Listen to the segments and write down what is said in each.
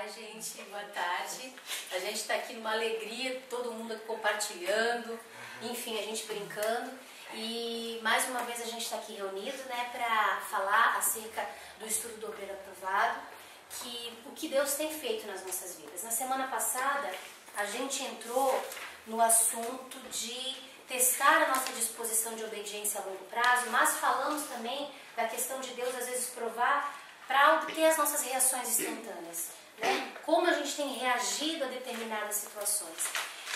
Olá, gente, boa tarde. A gente está aqui numa alegria, todo mundo aqui compartilhando, enfim, a gente brincando. E mais uma vez a gente está aqui reunido, né, para falar acerca do estudo do Obreiro Aprovado, o que Deus tem feito nas nossas vidas. Na semana passada, a gente entrou no assunto de testar a nossa disposição de obediência a longo prazo, mas falamos também da questão de Deus às vezes provar para obter as nossas reações instantâneas, né? Como a gente tem reagido a determinadas situações.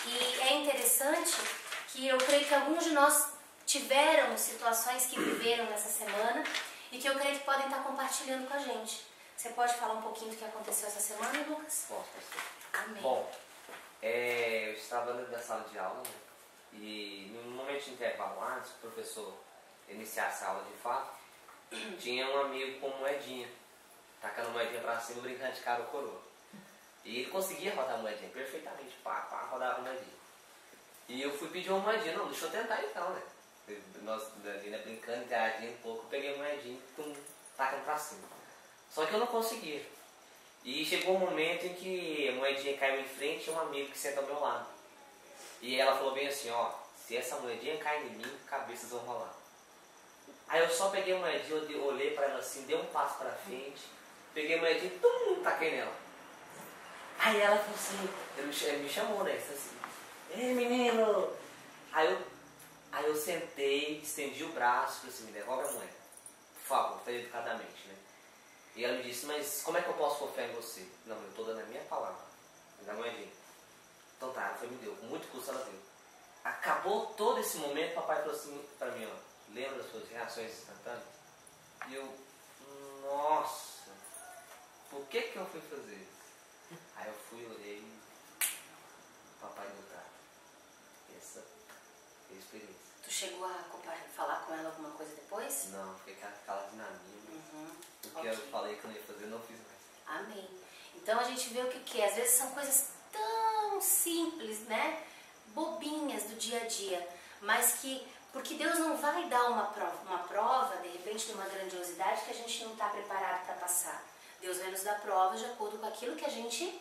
E é interessante que eu creio que alguns de nós tiveram situações que viveram nessa semana e que eu creio que podem estar compartilhando com a gente. Você pode falar um pouquinho do que aconteceu essa semana, Lucas? Posso, pastor. Amém. Bom, eu estava dentro da sala de aula, né? E no momento de intervalo, antes do professor iniciasse a aula de fato, tinha um amigo com moedinha, tacando moedinha pra cima, brincando de cara ou coroa. E ele conseguia rodar a moedinha perfeitamente, rodava a moedinha. E eu fui pedir uma moedinha, não, deixa eu tentar então, né? Nós né, brincando, interagindo um pouco, eu peguei a moedinha, tacando pra cima. Só que eu não conseguia. E chegou um momento em que a moedinha caiu em frente e um amigo que senta ao meu lado. E ela falou bem assim, ó, se essa moedinha cair em mim, cabeças vão rolar. Aí eu só peguei a moedinha, eu olhei pra ela assim, dei um passo pra frente, peguei a moedinha e taquei nela. Aí ela falou assim, ele me chamou, né, assim, ei menino! Aí eu sentei, estendi o braço, falei assim, me devolve a moeda, por favor, falei educadamente, né. E ela me disse, mas como é que eu posso confiar em você? Não, eu estou dando a minha palavra, me dá a moedinha. Então tá, ela foi, me deu, com muito custo ela deu. Acabou todo esse momento, papai falou assim pra mim, ó, lembra das suas reações instantâneas? E eu, nossa, por que eu fui fazer isso? Aí eu fui, olhei, papai não tá. Essa é a experiência. Tu chegou a falar com ela alguma coisa depois? Não, fiquei caladinho na minha. O que Ok. eu falei que eu não ia fazer, não fiz mais. Amém. Então a gente vê o que é. Às vezes são coisas tão simples, né? Bobinhas do dia a dia, mas que, porque Deus não vai dar uma prova, de repente, de uma grandiosidade que a gente não está preparado para passar. Deus vai nos dar provas de acordo com aquilo que a gente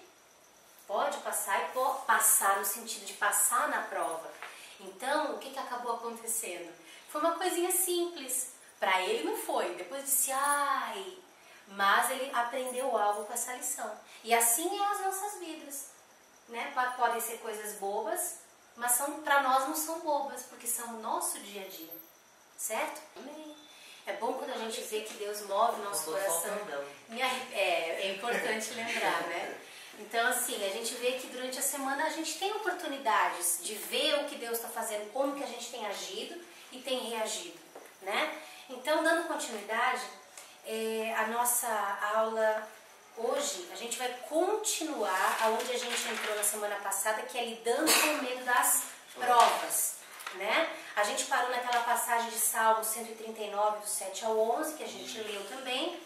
pode passar e passar no sentido de passar na prova. Então, o que acabou acontecendo? Foi uma coisinha simples. Para ele não foi. Depois disse, ai... Mas ele aprendeu algo com essa lição. E assim é as nossas vidas, né? Podem ser coisas bobas, mas para nós não são bobas, porque são o nosso dia a dia. Certo? Amém. É bom quando a gente vê que Deus move o nosso coração. É importante lembrar, né? Então, assim, a gente vê que durante a semana a gente tem oportunidades de ver o que Deus está fazendo, como que a gente tem agido e tem reagido, né? Então, dando continuidade, a nossa aula hoje, a gente vai continuar aonde a gente entrou na semana passada, que é lidando com o medo das provas, né? A gente parou naquela passagem de Salmo 139, do 7 ao 11, que a gente leu também,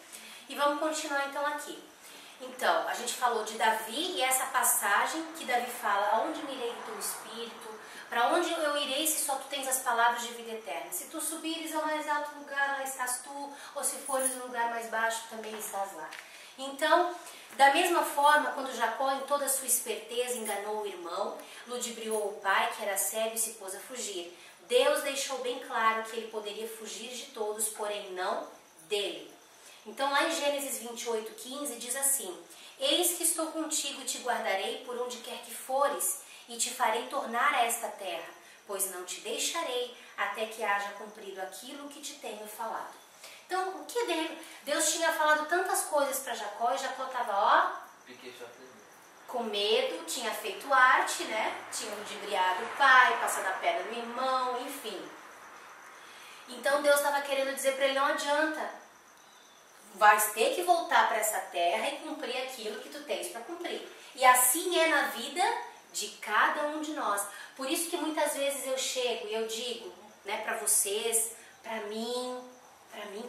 e vamos continuar então aqui. Então, a gente falou de Davi e essa passagem que Davi fala, aonde me irei do teu espírito, para onde eu irei se só tu tens as palavras de vida eterna? Se tu subires ao mais alto lugar, lá estás tu, ou se fores no lugar mais baixo, também estás lá. Então, da mesma forma, quando Jacó, em toda a sua esperteza, enganou o irmão, ludibriou o pai, que era cego, e se pôs a fugir. Deus deixou bem claro que ele poderia fugir de todos, porém não dele. Então, lá em Gênesis 28:15, diz assim, eis que estou contigo e te guardarei por onde quer que fores, e te farei tornar a esta terra, pois não te deixarei até que haja cumprido aquilo que te tenho falado. Então, o que Deus tinha falado tantas coisas para Jacó, e Jacó estava, com medo, tinha feito arte, né? Tinha ludibriado o pai, passado a perna no irmão, enfim. Então, Deus estava querendo dizer para ele, não adianta, vais ter que voltar para essa terra e cumprir aquilo que tu tens para cumprir. E assim é na vida de cada um de nós. Por isso que muitas vezes eu chego e eu digo, né, para vocês, para mim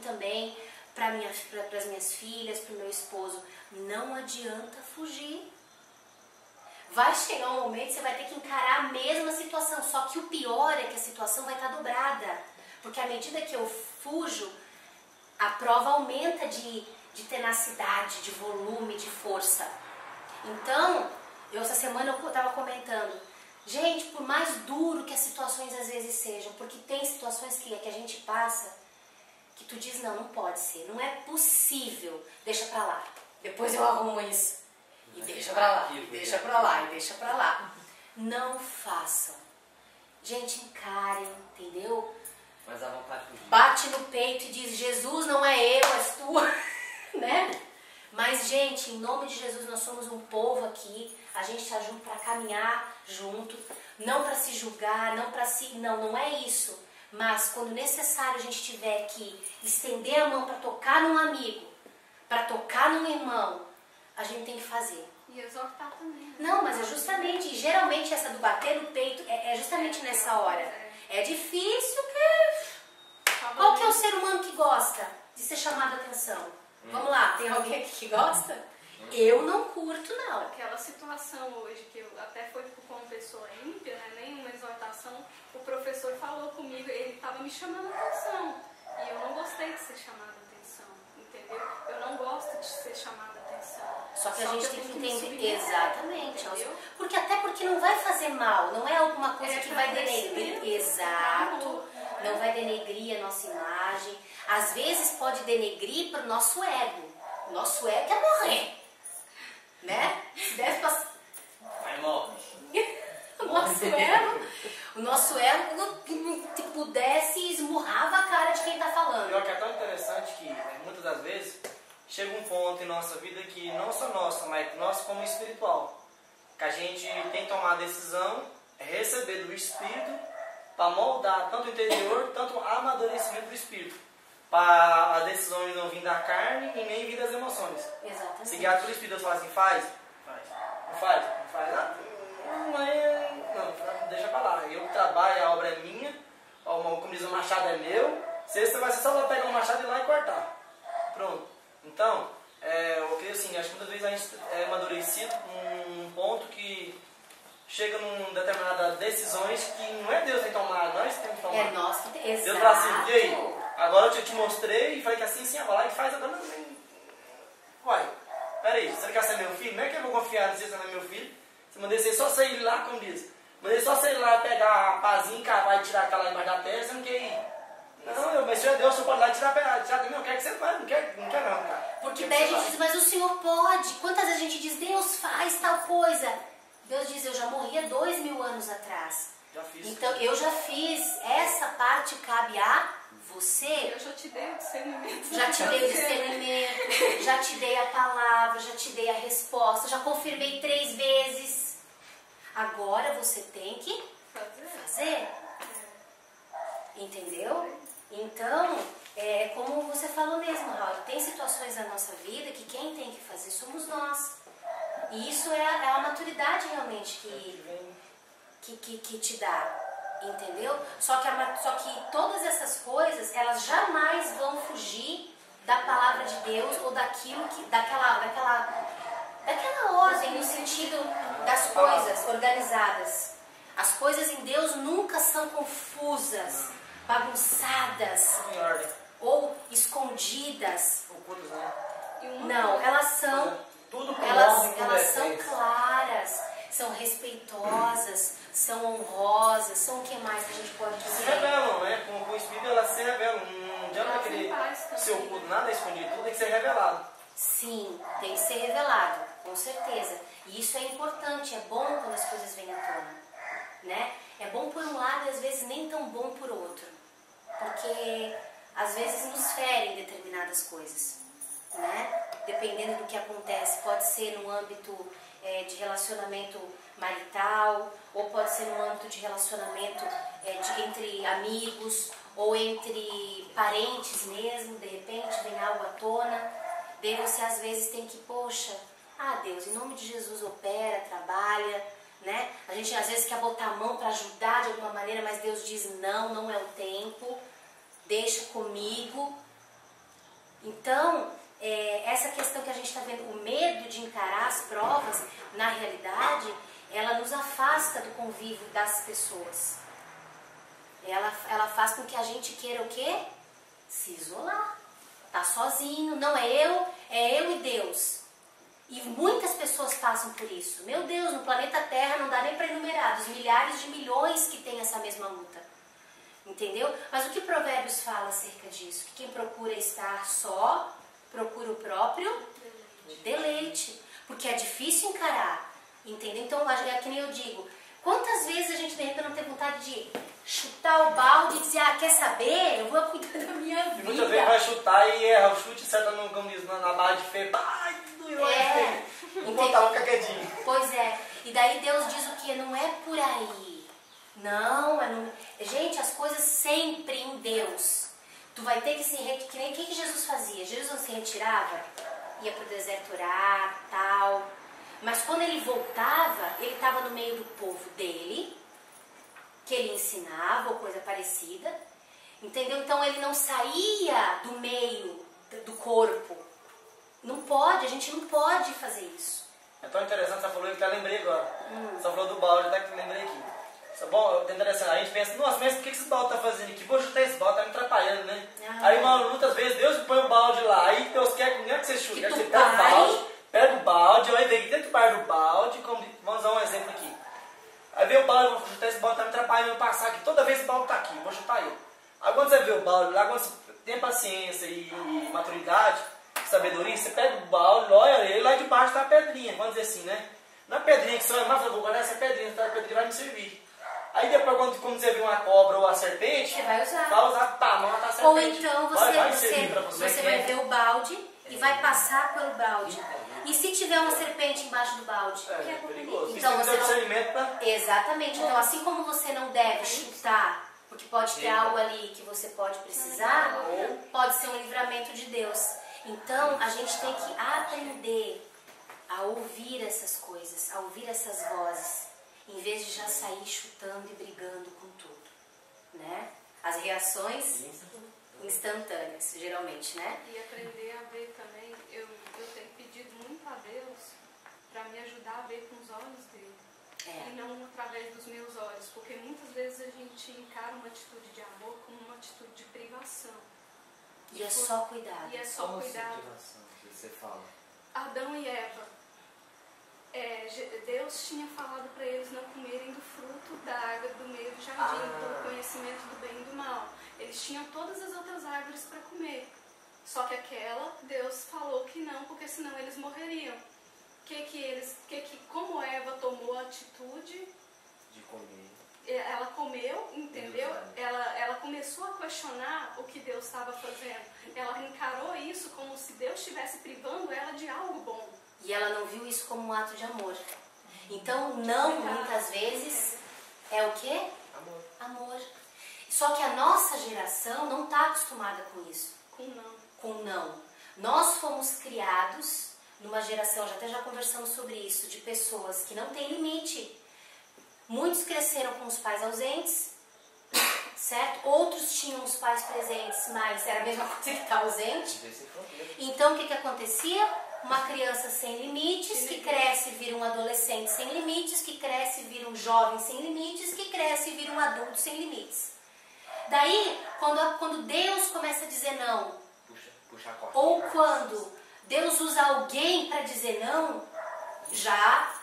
também, para as minhas filhas, para o meu esposo, não adianta fugir. Vai chegar um momento que você vai ter que encarar a mesma situação, só que o pior é que a situação vai estar dobrada, porque à medida que eu fujo, a prova aumenta de tenacidade, de volume, de força. Então, essa semana eu estava comentando, gente, por mais duro que as situações às vezes sejam, porque tem situações que a gente passa, que tu diz, não pode ser, não é possível, deixa pra lá, depois eu arrumo isso, e deixa pra lá, e deixa pra lá, e deixa pra lá. Não façam. Gente, encarem, entendeu? Mas a vontade bate no peito e diz, Jesus, não é eu, és tu, né? Mas, gente, em nome de Jesus, nós somos um povo aqui, a gente está junto para caminhar junto, não para se julgar, não é isso. Mas quando necessário a gente tiver que estender a mão para tocar num amigo, para tocar num irmão, a gente tem que fazer. E exortar também. Não, mas é justamente, geralmente essa do bater no peito é justamente nessa hora. É difícil, qual que é o ser humano que gosta de ser chamado a atenção? Vamos lá, tem alguém aqui que gosta? Eu não curto, não. Aquela situação hoje, que eu até foi com uma pessoa ímpia, né, nem uma exortação, o professor falou comigo, ele estava me chamando a atenção. E eu não gostei de ser chamada a atenção, entendeu? Eu não gosto de ser chamada a atenção. Só que a gente tem que entender, exatamente. Porque não vai fazer mal, não é alguma coisa que vai denegrir. Exato. Não vai denegrir a nossa imagem. Às vezes pode denegrir para o nosso ego. O nosso ego quer morrer. Né? Se desse pra... Vai, morre. O nosso ego, se pudesse, esmurrava a cara de quem está falando. Pior que é tão interessante que muitas das vezes chega um ponto em nossa vida que não só nossa, mas nossa como espiritual, que a gente tem que tomar a decisão, receber do Espírito para moldar tanto o interior, tanto o amadurecimento do Espírito, para a decisão não vir da carne e nem vir das emoções. Exatamente. Se guiado pelo Espírito, Deus fala assim, faz, não faz, não, deixa pra lá, eu trabalho, a obra é minha, como diz o machado é meu, sexta vai ser só pegar o machado e ir lá e cortar. Pronto. Então, eu creio assim, acho que muitas vezes a gente é amadurecido num ponto que chega num determinadas decisões que não é Deus que tem que tomar, nós temos que tomar. É nós que tem. Exato. Deus fala assim, e aí? Agora eu te mostrei e falei que assim, vai lá e faz agora. Uai, peraí, você quer ser meu filho? Não é que eu vou confiar se você não é meu filho. Você mandei você só sair lá, como diz. Mandei só sair lá, pegar a pazinha, cavar e tirar aquela embaixo da terra, você não quer ir. Não, mas se é Deus, você pode ir lá tirar também, eu quero que você vá, não quer não, cara. Porque daí a gente diz, mas o Senhor pode. Quantas vezes a gente diz, Deus faz tal coisa? Deus diz, eu já morri há 2000 anos atrás. Já fiz. Então eu já fiz, essa parte cabe a você. Eu já te dei o discernimento. Já te dei o discernimento, já te dei a palavra, já te dei a resposta, já confirmei 3 vezes. Agora você tem que fazer. Entendeu? Então, como você falou mesmo, Raul, tem situações na nossa vida que quem tem que fazer somos nós. E isso é a maturidade realmente que te dá, entendeu? Só que todas essas coisas, elas jamais vão fugir da palavra de Deus ou daquela ordem, no sentido das coisas organizadas. As coisas em Deus nunca são confusas, bagunçadas ou escondidas. Ocultas, né? Não, elas são elas são claras, são respeitosas, são honrosas, são o que mais a gente pode dizer? Se revelam, né? Com o Espírito elas se revelam. Não adianta querer ser oculto, nada é escondido, tudo tem que ser revelado. Sim, tem que ser revelado, com certeza. E isso é importante, é bom quando as coisas vêm à tona, né? É bom por um lado e às vezes nem tão bom por outro, porque às vezes nos ferem determinadas coisas, né? Dependendo do que acontece, pode ser no âmbito de relacionamento marital, ou pode ser no âmbito de relacionamento entre amigos, ou entre parentes mesmo, de repente vem algo à tona, daí você às vezes tem que, poxa, Deus, em nome de Jesus opera, trabalha, né? A gente às vezes quer botar a mão para ajudar de alguma maneira, mas Deus diz não é o tempo, deixa comigo. Então, essa questão que a gente está vendo, o medo de encarar as provas, na realidade, ela nos afasta do convívio das pessoas. Ela faz com que a gente queira o quê? Se isolar. Tá sozinho, não é eu e Deus. E muitas pessoas pessoas passam por isso? Meu Deus, no planeta Terra não dá nem para enumerar, dos milhares de milhões que tem essa mesma luta. Entendeu? Mas o que Provérbios fala acerca disso? Que quem procura estar só, procura o próprio deleite. Porque é difícil encarar. Entendeu? Então, é que nem eu digo, quantas vezes a gente de repente não tem vontade de chutar o balde e dizer, quer saber? Eu vou cuidar da minha vida. E muitas vezes vai chutar e erra o chute, acerta no, como diz, na barra de feio. Ai, doeu, vou botar um caquedinho. Pois é. E daí Deus diz o que? Não é por aí. Não, gente, as coisas sempre em Deus. Tu vai ter que se retirar. O que Jesus fazia? Jesus não se retirava, ia para o deserto orar, tal. Mas quando ele voltava, ele estava no meio do povo dele, que ele ensinava ou coisa parecida. Entendeu? Então ele não saía do meio do corpo. Não pode, a gente não pode fazer isso. É tão interessante, você falou, eu até lembrei agora. Você falou do balde, até que eu lembrei aqui. Isso é bom, é interessante. A gente pensa, nossa, mas por que esse balde tá fazendo aqui? Vou chutar esse balde, tá me atrapalhando, né? Aí, mano, muitas vezes Deus põe o balde lá, aí Deus quer, não é que você chute, quer que você pega o balde, aí vem dentro do bar do balde, vamos dar um exemplo aqui. Aí vem o balde, vou chutar esse balde, tá me atrapalhando, eu vou passar aqui, toda vez o balde tá aqui, vou chutar ele. Aí quando você vê o balde lá, quando você tem paciência e maturidade, sabedoria, você pega o balde, olha ele, lá de baixo tá a pedrinha, vamos dizer assim, né? Não é pedrinha que você vai mas vou guardar essa pedrinha, a pedrinha vai me servir. Aí depois quando você vê uma cobra ou a serpente, você vai usar. Vai usar pra matar a serpente. Ou então você vai ver o balde e vai passar pelo balde. E se tiver uma serpente embaixo do balde? É perigoso. Então você não... discernimento pra... Exatamente. Então assim como você não deve chutar, porque pode ter algo ali que você pode precisar, pode ser um livramento de Deus. Então a gente tem que aprender a ouvir essas coisas, a ouvir essas vozes, em vez de já sair chutando e brigando com tudo, né? As reações instantâneas, geralmente, né? E aprender a ver também, eu tenho pedido muito a Deus para me ajudar a ver com os olhos dele. E não através dos meus olhos, porque muitas vezes a gente encara uma atitude de amor como uma atitude de privação. E é só cuidado. E é só cuidado. Que você fala? Adão e Eva. Deus tinha falado para eles não comerem do fruto da árvore do meio do jardim, do conhecimento do bem e do mal. Eles tinham todas as outras árvores para comer. Só que aquela, Deus falou que não, porque senão eles morreriam. Como Eva tomou a atitude de comer. Ela comeu, entendeu? Ela começou a questionar o que Deus estava fazendo. Ela encarou isso como se Deus estivesse privando ela de algo bom. E ela não viu isso como um ato de amor. Então, não, muitas vezes, é o quê? Amor. Amor. Só que a nossa geração não está acostumada com isso. Com não. Com não. Nós fomos criados numa geração, já conversamos sobre isso, de pessoas que não têm limite. Muitos cresceram com os pais ausentes, certo? Outros tinham os pais presentes, mas era a mesma coisa que estar ausente. Então, o que acontecia? Uma criança sem limites, que cresce e vira um adolescente sem limites, que cresce e vira um jovem sem limites, que cresce e vira um adulto sem limites. Daí, quando Deus começa a dizer não, puxa a corda. ou quando Deus usa alguém para dizer não, já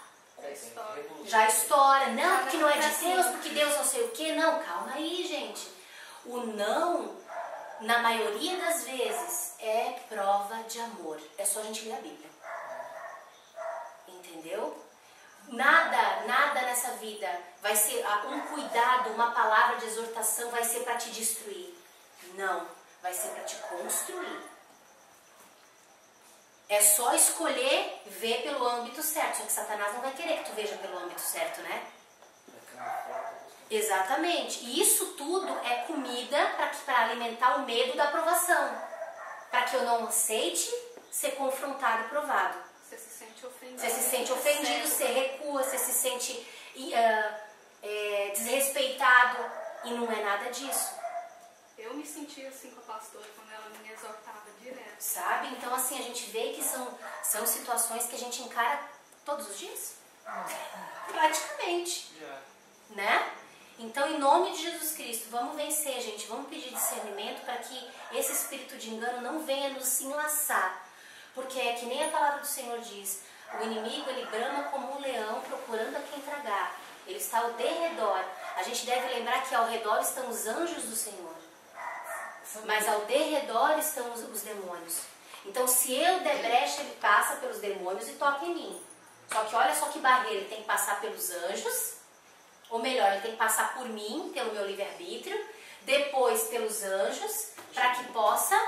estoura. Não, porque não é de Deus, porque Deus não sei o que. Não, calma aí, gente. O não, na maioria das vezes, é prova de amor. É só a gente ler a Bíblia. Entendeu? Nada nessa vida vai ser um cuidado, uma palavra de exortação vai ser para te destruir. Não, vai ser para te construir. É só escolher ver pelo âmbito certo. Só que Satanás não vai querer que tu veja pelo âmbito certo, né? Exatamente. E isso tudo é comida para alimentar o medo da aprovação. Para que eu não aceite ser confrontado e provado. Você se sente ofendido. Você se sente ofendido, você recua, você se sente desrespeitado. E não é nada disso. Eu me sentia assim com a pastora quando ela me exortava direto. Sabe? Então, assim, a gente vê que são situações que a gente encara todos os dias. Praticamente. Né? Então, em nome de Jesus Cristo, vamos vencer, gente. Vamos pedir discernimento para que esse espírito de engano não venha nos enlaçar. Porque é que nem a palavra do Senhor diz, O inimigo, ele brama como um leão procurando a quem tragar. Ele está ao derredor. A gente deve lembrar que ao redor estão os anjos do Senhor. Mas ao derredor estão os demônios. Então, se eu der brecha, ele passa pelos demônios e toca em mim. Só que olha só que barreira, ele tem que passar pelos anjos, ou melhor, ele tem que passar por mim, pelo meu livre-arbítrio, depois pelos anjos, para que possa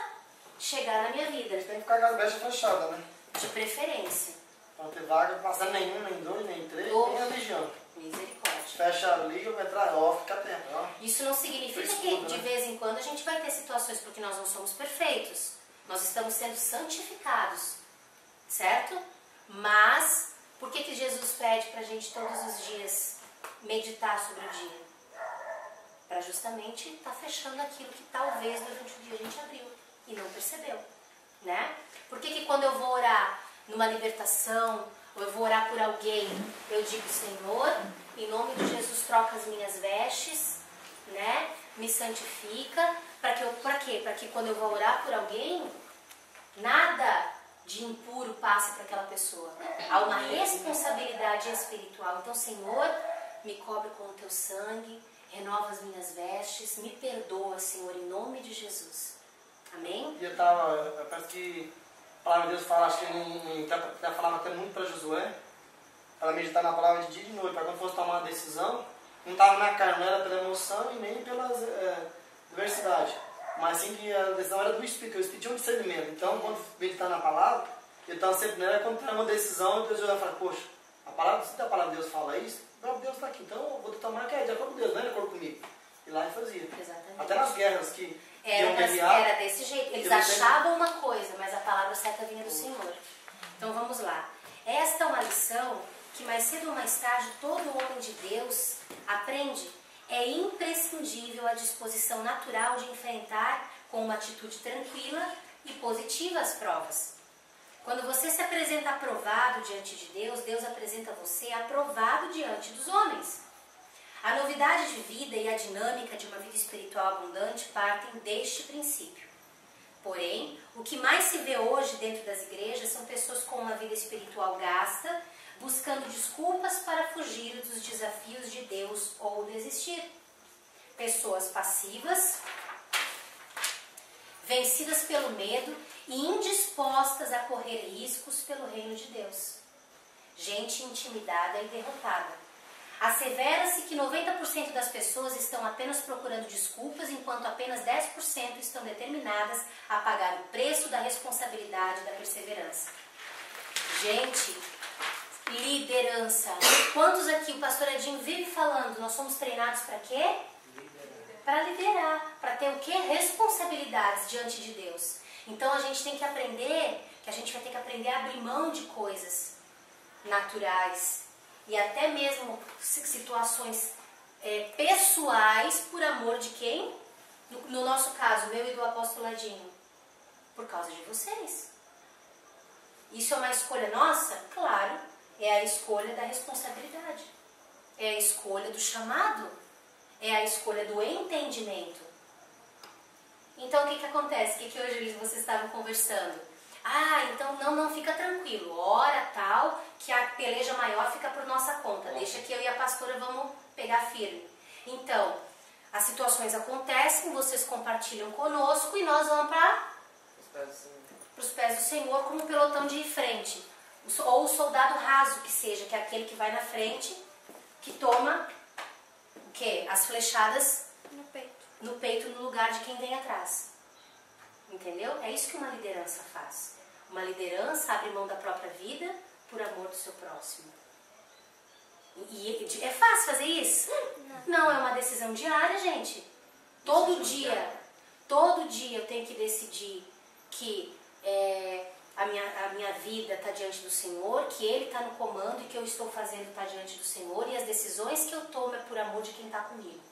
chegar na minha vida. Tem que ficar com as brechas fechadas, né? De preferência. Não ter vaga, passar nenhum, nem dois, nem três, nem a legião. Misericórdia. Fecha ali, eu vou entrar, ó, fica atento, ó. Isso não significa que de vez em quando a gente vai ter situações, porque nós não somos perfeitos. Nós estamos sendo santificados, certo? Mas, por que Jesus pede pra gente todos os dias meditar sobre o dia? Para justamente estar fechando aquilo que talvez durante o dia a gente abriu e não percebeu, né? Por que quando eu vou orar numa libertação, ou eu vou orar por alguém, eu digo: Senhor, em nome de Jesus, troca as minhas vestes, né? Me santifica, para quê? Para que quando eu vou orar por alguém, nada de impuro passe para aquela pessoa. Há uma responsabilidade espiritual. Então, Senhor, me cobre com o teu sangue, renova as minhas vestes, me perdoa, Senhor, em nome de Jesus. Amém? E eu parece que a palavra de Deus fala, acho que ele está falando até muito para Josué, para meditar na palavra de dia e de noite, para quando fosse tomar uma decisão, não estava na carne, não era pela emoção e nem pela diversidade, mas sim que a decisão era do Espírito, o Espírito tinha um discernimento. Então, quando meditar na palavra, eu estava sempre nela, quando tem uma decisão, Deus vai falar: poxa, se a palavra de Deus fala isso, a palavra de Deus está aqui, então eu vou tomar que é de acordo com Deus, não é de acordo comigo. E lá ele fazia. Exatamente. Até nas guerras que era desse jeito. Eles achavam uma coisa, mas a palavra certa vinha do Senhor. Então vamos lá. Esta é uma lição que mais cedo ou mais tarde todo homem de Deus aprende. É imprescindível a disposição natural de enfrentar com uma atitude tranquila e positiva as provas. Quando você se apresenta aprovado diante de Deus, Deus apresenta você aprovado diante dos homens. A novidade de vida e a dinâmica de uma vida espiritual abundante partem deste princípio. Porém, o que mais se vê hoje dentro das igrejas são pessoas com uma vida espiritual gasta, buscando desculpas para fugir dos desafios de Deus ou desistir. Pessoas passivas, vencidas pelo medo e indispostas a correr riscos pelo reino de Deus. Gente intimidada e derrotada. Assevera-se que 90% das pessoas estão apenas procurando desculpas, enquanto apenas 10% estão determinadas a pagar o preço da responsabilidade e da perseverança. Gente, liderança. Quantos aqui o pastor Edinho vive falando? Nós somos treinados para quê? Para liderar. Para ter o quê? Responsabilidades diante de Deus. Então a gente tem que aprender, que a gente vai ter que aprender a abrir mão de coisas naturais. E até mesmo situações pessoais por amor de quem? No nosso caso, meu e do apóstolo Edinho. Por causa de vocês. Isso é uma escolha nossa? Claro. É a escolha da responsabilidade. É a escolha do chamado. É a escolha do entendimento. Então o que acontece? O que hoje vocês estavam conversando? Então não, fica tranquilo. Ora tal, que a peleja maior fica por nossa conta. Deixa que eu e a pastora vamos pegar firme. Então, as situações acontecem, vocês compartilham conosco e nós vamos para os pés do Senhor como um pelotão de frente. Ou o soldado raso que seja, que é aquele que vai na frente, que toma o quê? As flechadas no peito, no lugar de quem vem atrás. Entendeu? É isso que uma liderança faz. Uma liderança abre mão da própria vida por amor do seu próximo. E é fácil fazer isso? Não, é uma decisão diária, gente. Todo dia eu tenho que decidir que a minha vida está diante do Senhor, que Ele está no comando e que eu estou fazendo está diante do Senhor, e as decisões que eu tomo é por amor de quem está comigo.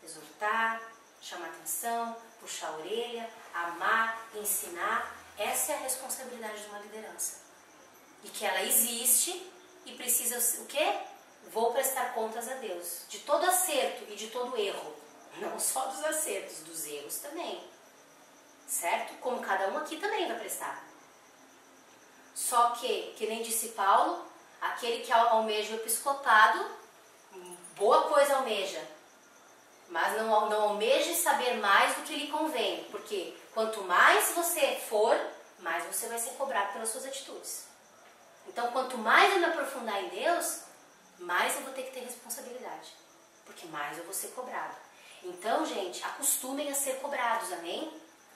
Exortar, chamar atenção, puxar a orelha, amar, ensinar. Essa é a responsabilidade de uma liderança. E que ela existe e precisa o quê? Vou prestar contas a Deus. De todo acerto e de todo erro. Não só dos acertos, dos erros também. Certo? Como cada um aqui também vai prestar. Só que nem disse Paulo, aquele que almeja o episcopado, boa coisa almeja, mas não almeje saber mais do que lhe convém, porque quanto mais você for, mais você vai ser cobrado pelas suas atitudes. Então, quanto mais eu me aprofundar em Deus, mais eu vou ter que ter responsabilidade, porque mais eu vou ser cobrado. Então, gente, acostumem a ser cobrados, amém?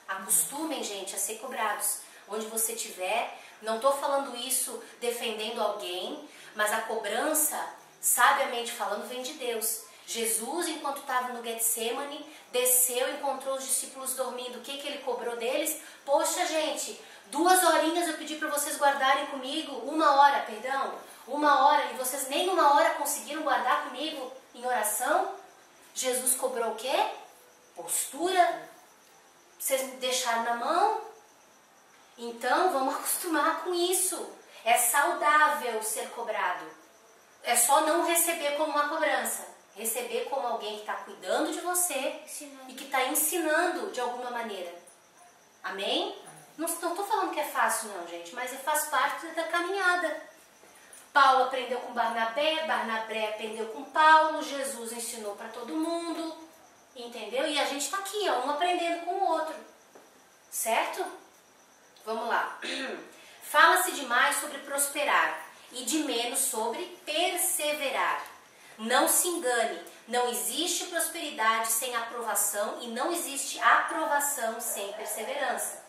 Acostumem, gente, a ser cobrados. Onde você estiver, não estou falando isso defendendo alguém, mas a cobrança, sabiamente falando, vem de Deus. Jesus, enquanto estava no Getsemane, desceu e encontrou os discípulos dormindo. O que ele cobrou deles? Poxa, gente, 2 horinhas eu pedi para vocês guardarem comigo, 1 hora, perdão, 1 hora, e vocês nem 1 hora conseguiram guardar comigo em oração? Jesus cobrou o quê? Postura. Vocês me deixaram na mão? Então, vamos acostumar com isso. É saudável ser cobrado. É só não receber como uma cobrança. Receber como alguém que está cuidando de você e que está ensinando de alguma maneira. Amém? Não estou falando que é fácil não, gente, mas faz parte da caminhada. Paulo aprendeu com Barnabé, Barnabé aprendeu com Paulo, Jesus ensinou para todo mundo, entendeu? E a gente está aqui, ó, um aprendendo com o outro, certo? Vamos lá. Fala-se demais sobre prosperar e de menos sobre perseverar. Não se engane, não existe prosperidade sem aprovação e não existe aprovação sem perseverança.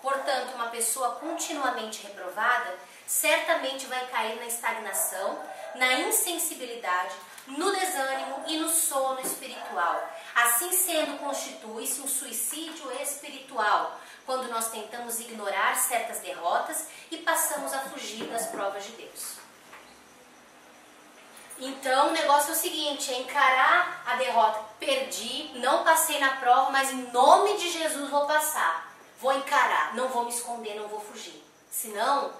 Portanto, uma pessoa continuamente reprovada certamente vai cair na estagnação, na insensibilidade, no desânimo e no sono espiritual. Assim sendo, constitui-se um suicídio espiritual, quando nós tentamos ignorar certas derrotas e passamos a fugir das provas de Deus. Então, o negócio é o seguinte, é encarar a derrota. Perdi, não passei na prova, mas em nome de Jesus vou passar. Vou encarar, não vou me esconder, não vou fugir. Senão,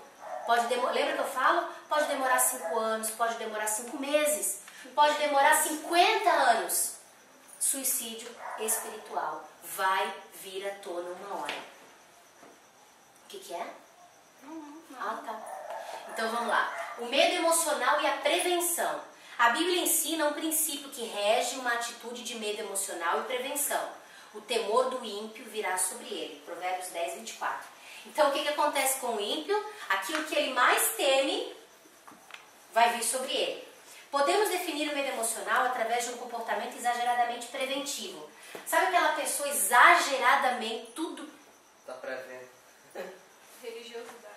pode demorar, lembra que eu falo? Pode demorar 5 anos, pode demorar 5 meses, pode demorar 50 anos. Suicídio espiritual vai vir à tona uma hora. O que é? Ah, tá. Então vamos lá. O medo emocional e a prevenção. A Bíblia ensina um princípio que rege uma atitude de medo emocional e prevenção. O temor do ímpio virá sobre ele. Provérbios 10, 24. Então o que acontece com o ímpio? Aquilo que ele mais teme vai vir sobre ele. Podemos definir o medo emocional através de um comportamento exageradamente preventivo. Sabe aquela pessoa exageradamente tudo? Tá prevendo. Religiosidade.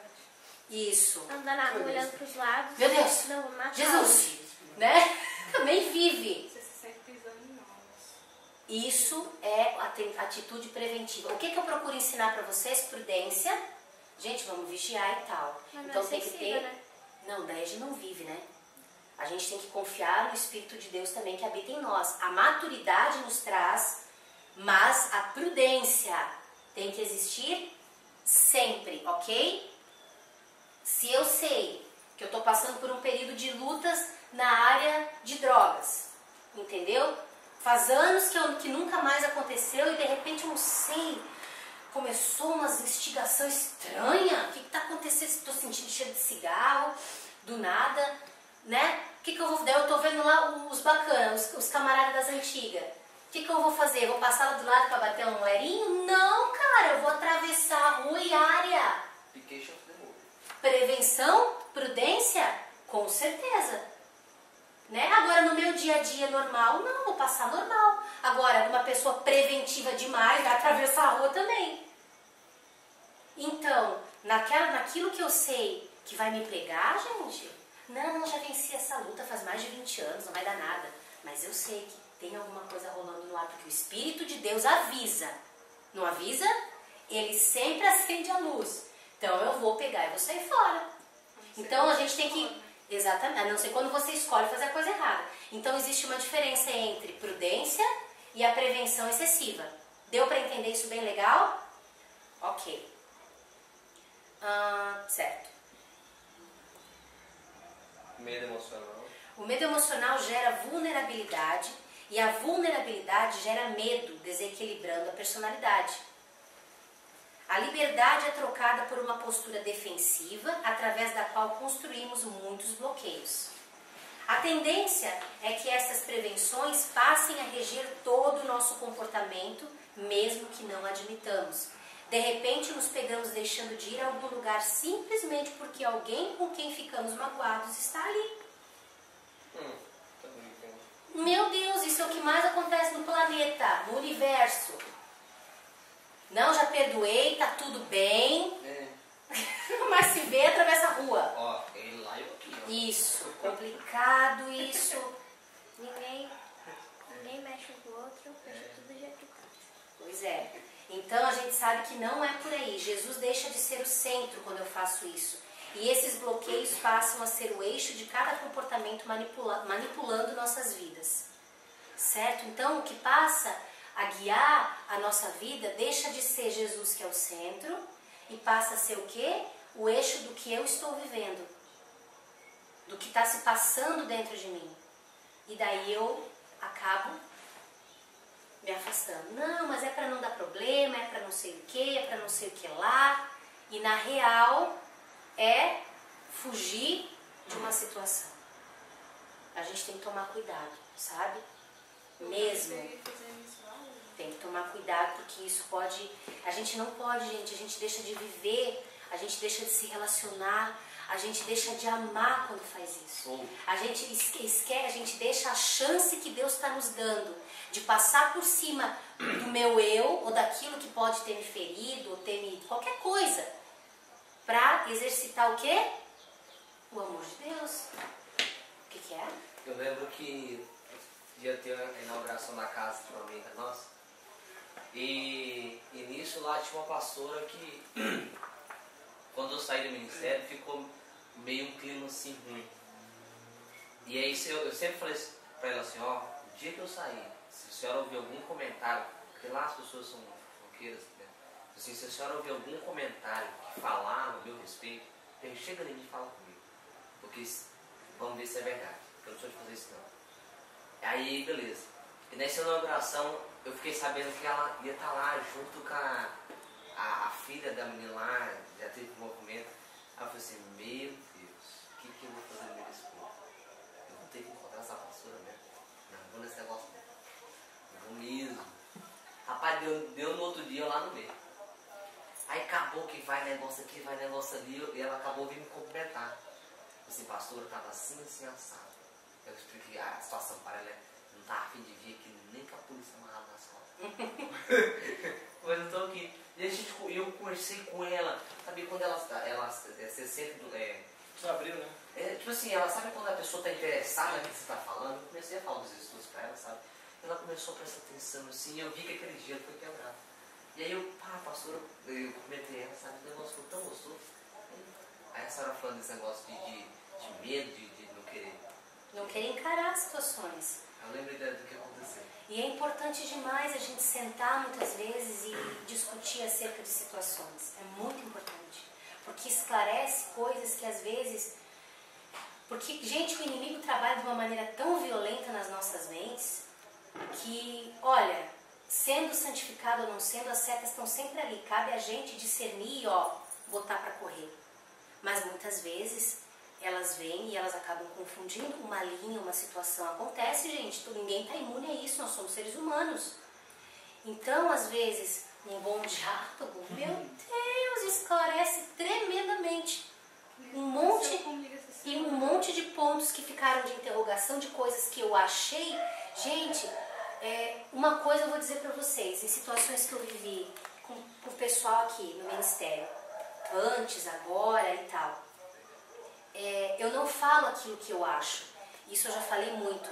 Isso. Andar na rua olhando para os lados. Meu Deus. Não, vou matar. Jesus. Né? Nem vive. Você se sente pisando em ovos. Isso é atitude preventiva. O que eu procuro ensinar para vocês? Prudência. Gente, vamos vigiar e tal. Mas Então não é tem que sensível, ter... né? Não, daí a gente não vive, né? A gente tem que confiar no Espírito de Deus também que habita em nós. A maturidade nos traz, mas a prudência tem que existir sempre, ok? Se eu sei que eu estou passando por um período de lutas na área de drogas, entendeu? Faz anos que nunca mais aconteceu e de repente eu não sei, começou umas instigação estranha, o que está acontecendo? Estou sentindo cheiro de cigarro, do nada, né? O que eu vou fazer? Eu estou vendo lá os bacanas, os camaradas das antigas. O que eu vou fazer? Vou passar lá do lado para bater um lerinho? Não, cara, eu vou atravessar a rua e área. Prevenção, prudência, com certeza. Né? Agora, no meu dia a dia normal, não, vou passar normal. Agora, uma pessoa preventiva demais vai atravessar a rua também. Então, naquilo que eu sei que vai me pegar, gente, não, já venci essa luta faz mais de 20 anos, não vai dar nada. Mas eu sei que tem alguma coisa rolando no ar, porque o Espírito de Deus avisa. Não avisa? Ele sempre acende a luz. Então eu vou pegar e vou sair fora. Então a gente tem que... Exatamente, a não ser quando você escolhe fazer a coisa errada. Então existe uma diferença entre prudência e a prevenção excessiva. Deu para entender isso bem legal? Ok. Certo. Medo emocional. O medo emocional gera vulnerabilidade e a vulnerabilidade gera medo, desequilibrando a personalidade. A A liberdade é trocada por uma postura defensiva, através da qual construímos muitos bloqueios. A tendência é que essas prevenções passem a reger todo o nosso comportamento, mesmo que não admitamos. De repente nos pegamos deixando de ir a algum lugar simplesmente porque alguém com quem ficamos magoados está ali. Meu Deus, isso é o que mais acontece no planeta, no universo. Não, já perdoei, tá tudo bem. Mas se vê, atravessa a rua. Ó, ele lá e eu aqui, ó. Isso, complicado isso. Ninguém mexe um com o outro, deixa tudo do jeito que tá. Pois é. Então a gente sabe que não é por aí. Jesus deixa de ser o centro quando eu faço isso. E esses bloqueios passam a ser o eixo de cada comportamento manipulando nossas vidas. Certo? Então o que passa a guiar a nossa vida deixa de ser Jesus, que é o centro, e passa a ser o quê? O eixo do que eu estou vivendo. Do que está se passando dentro de mim. E daí eu acabo me afastando. Não, mas é para não dar problema, é para não sei o que, é para não sei o que lá. E na real é fugir de uma situação. A gente tem que tomar cuidado, sabe? Mesmo. Tem que tomar cuidado porque isso pode... A gente não pode, gente. A gente deixa de viver, a gente deixa de se relacionar, a gente deixa de amar quando faz isso. A gente esquece, a gente deixa a chance que Deus está nos dando de passar por cima do meu eu ou daquilo que pode ter me ferido ou ter me... qualquer coisa, para exercitar o quê? O amor de Deus. O que é? Eu lembro que ia ter a inauguração da casa de uma amiga nossa. E nisso lá tinha uma pastora que, quando eu saí do ministério, ficou meio um clima assim ruim. E aí eu sempre falei pra ela assim, ó, o dia que eu sair, se a senhora ouvir algum comentário, porque lá as pessoas são fofoqueiras, né? Assim, se a senhora ouvir algum comentário que falar no meu respeito, chega em mim e fala comigo. Porque vamos ver se é verdade. Eu não sou de fazer isso não. Aí, beleza. E nessa inauguração, eu fiquei sabendo que ela ia estar lá junto com a filha da menina lá, já teve um movimento. Aí eu falei assim, meu Deus, o que eu vou fazer nesse povo? Eu vou ter que encontrar essa pastora mesmo. Não vou nesse negócio não. Eu vou mesmo. Rapaz, deu no outro dia lá no meio. Aí acabou que vai negócio aqui, vai negócio ali, e ela acabou vindo me cumprimentar. Assim, pastora, estava assim, assado. Eu expliquei a situação para ela, não estava a fim de vir aqui nem com a polícia amarrada nas costas. Mas eu estou aqui. E eu conversei com ela, sabe quando ela se sente... Você abriu, né? Tipo assim, ela sabe quando a pessoa está interessada no que você está falando. Eu comecei a falar dos estudos para ela, sabe? Ela começou a prestar atenção assim, e eu vi que aquele gelo foi quebrado. E aí pastora, eu comentei ela, sabe? O negócio foi tão gostoso. Aí a senhora falando desse negócio de medo, de não querer. Não querer encarar as situações. Eu lembrei do que aconteceu. E é importante demais a gente sentar muitas vezes e discutir acerca de situações. É muito importante. Porque esclarece coisas que às vezes... Porque, gente, o inimigo trabalha de uma maneira tão violenta nas nossas mentes que, olha, sendo santificado ou não sendo, as setas estão sempre ali. Cabe a gente discernir e, botar para correr. Mas muitas vezes elas vêm e elas acabam confundindo uma linha, uma situação. Acontece, gente, ninguém está imune a isso, nós somos seres humanos. Então, às vezes, um bom diálogo, meu Deus, esclarece tremendamente um monte de pontos que ficaram de interrogação, de coisas que eu achei. Gente, uma coisa eu vou dizer para vocês, em situações que eu vivi com o pessoal aqui no ministério, antes, agora e tal. Eu não falo aquilo que eu acho. Isso eu já falei muito.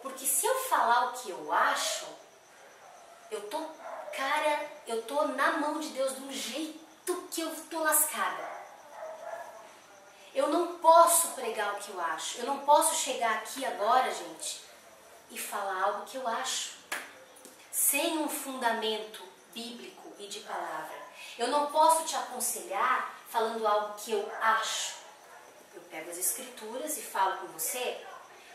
Porque se eu falar o que eu acho, eu tô na mão de Deus de um jeito que eu tô lascada. Eu não posso pregar o que eu acho. Eu não posso chegar aqui agora, gente, e falar algo que eu acho. Sem um fundamento bíblico e de palavra. Eu não posso te aconselhar falando algo que eu acho. Eu pego as escrituras e falo com você.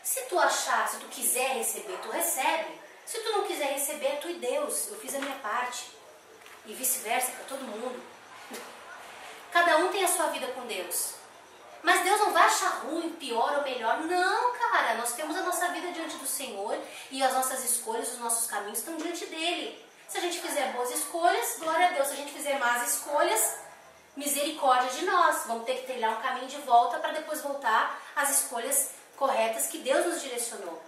Se tu achar, se tu quiser receber, tu recebe. Se tu não quiser receber, é tu e Deus. Eu fiz a minha parte. e vice-versa para todo mundo. Cada um tem a sua vida com Deus. Mas Deus não vai achar ruim, pior ou melhor. Não, cara, nós temos a nossa vida diante do Senhor e as nossas escolhas, os nossos caminhos estão diante dele. Se a gente fizer boas escolhas, glória a Deus. Se a gente fizer más escolhas, misericórdia de nós. Vamos ter que trilhar um caminho de volta para depois voltar às escolhas corretas que Deus nos direcionou.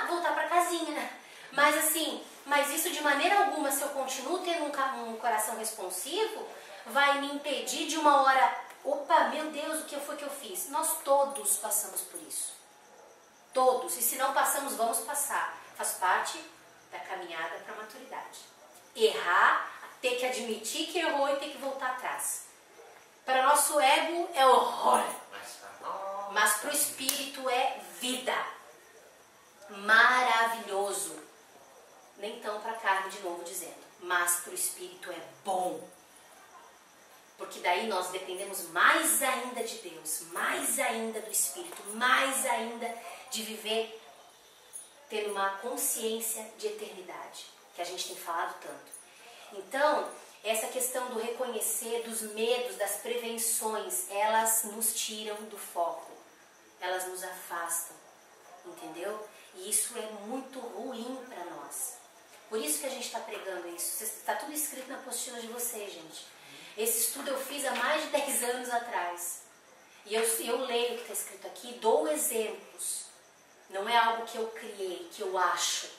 Voltar para casinha, né? Mas assim, mas isso de maneira alguma, se eu continuo tendo um coração responsivo, vai me impedir de uma hora... Opa, meu Deus, o que foi que eu fiz? Nós todos passamos por isso. Todos. E se não passamos, vamos passar. Faz parte da caminhada para a maturidade. Errar, ter que admitir que errou e ter que voltar atrás. Para nosso ego é horror. Mas para o espírito é vida. Maravilhoso. Nem tão para a carne, de novo dizendo. Mas para o espírito é bom. Porque daí nós dependemos mais ainda de Deus, mais ainda do Espírito, mais ainda de viver tendo uma consciência de eternidade, que a gente tem falado tanto. Então, essa questão do reconhecer, dos medos, das prevenções, elas nos tiram do foco, elas nos afastam, entendeu? E isso é muito ruim para nós. Por isso que a gente está pregando isso. Está tudo escrito na apostila de vocês, gente. Esse estudo eu fiz há mais de 10 anos atrás. E eu leio o que está escrito aqui, dou exemplos. Não é algo que eu criei, que eu acho.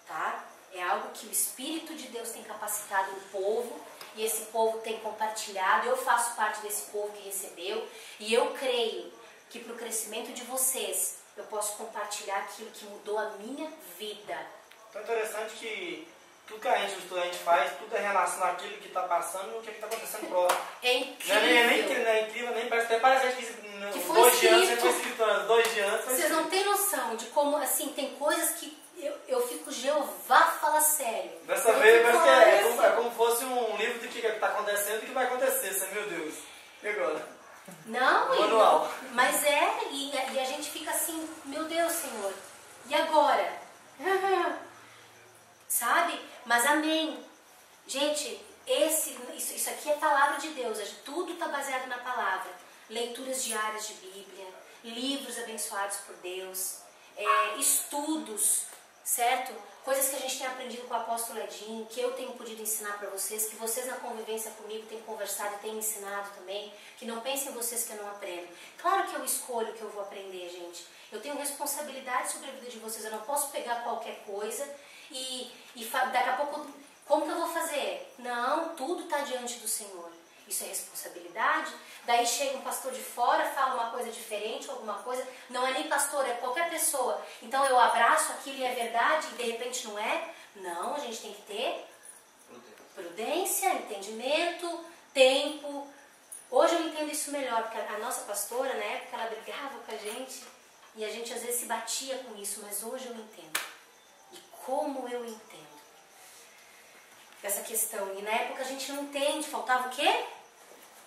Tá? É algo que o Espírito de Deus tem capacitado o povo. E esse povo tem compartilhado. Eu faço parte desse povo que recebeu. E eu creio que para o crescimento de vocês, eu posso compartilhar aquilo que mudou a minha vida. Então é interessante que tudo que a gente, o estudante faz, tudo é relação àquilo que está passando e o que está acontecendo próximo. É incrível. Não é incrível, nem parece, até parece que foi 2 dias antes, escrito. foi escrito antes, 2 dias antes. Vocês não têm noção de como, assim, tem coisas que eu fico, Jeová, fala sério. Dessa vez parece que é como fosse um livro do que está acontecendo e do que vai acontecer, assim, meu Deus. E agora? Não, Manual. Mas e a gente fica assim, meu Deus, Senhor, e agora? Sabe? Mas amém. Gente, isso aqui é palavra de Deus, tudo está baseado na palavra. Leituras diárias de Bíblia, livros abençoados por Deus, estudos, certo? Coisas que a gente tem aprendido com o apóstolo Edinho, que eu tenho podido ensinar para vocês, que vocês na convivência comigo têm conversado e têm ensinado também, que não pensem vocês que eu não aprendo. Claro que eu escolho o que eu vou aprender, gente. Eu tenho responsabilidade sobre a vida de vocês, eu não posso pegar qualquer coisa e daqui a pouco, como que eu vou fazer? Não, tudo está diante do Senhor. Isso é responsabilidade. Daí chega um pastor de fora, fala uma coisa diferente, alguma coisa, não é nem pastor, é qualquer pessoa. Então eu abraço aquilo e é verdade e de repente não é. Não, a gente tem que ter prudência, entendimento, tempo. Hoje eu entendo isso melhor, porque a nossa pastora, na época, ela brigava com a gente e a gente às vezes se batia com isso, mas hoje eu entendo. E como eu entendo essa questão. E na época a gente não entende, faltava o quê?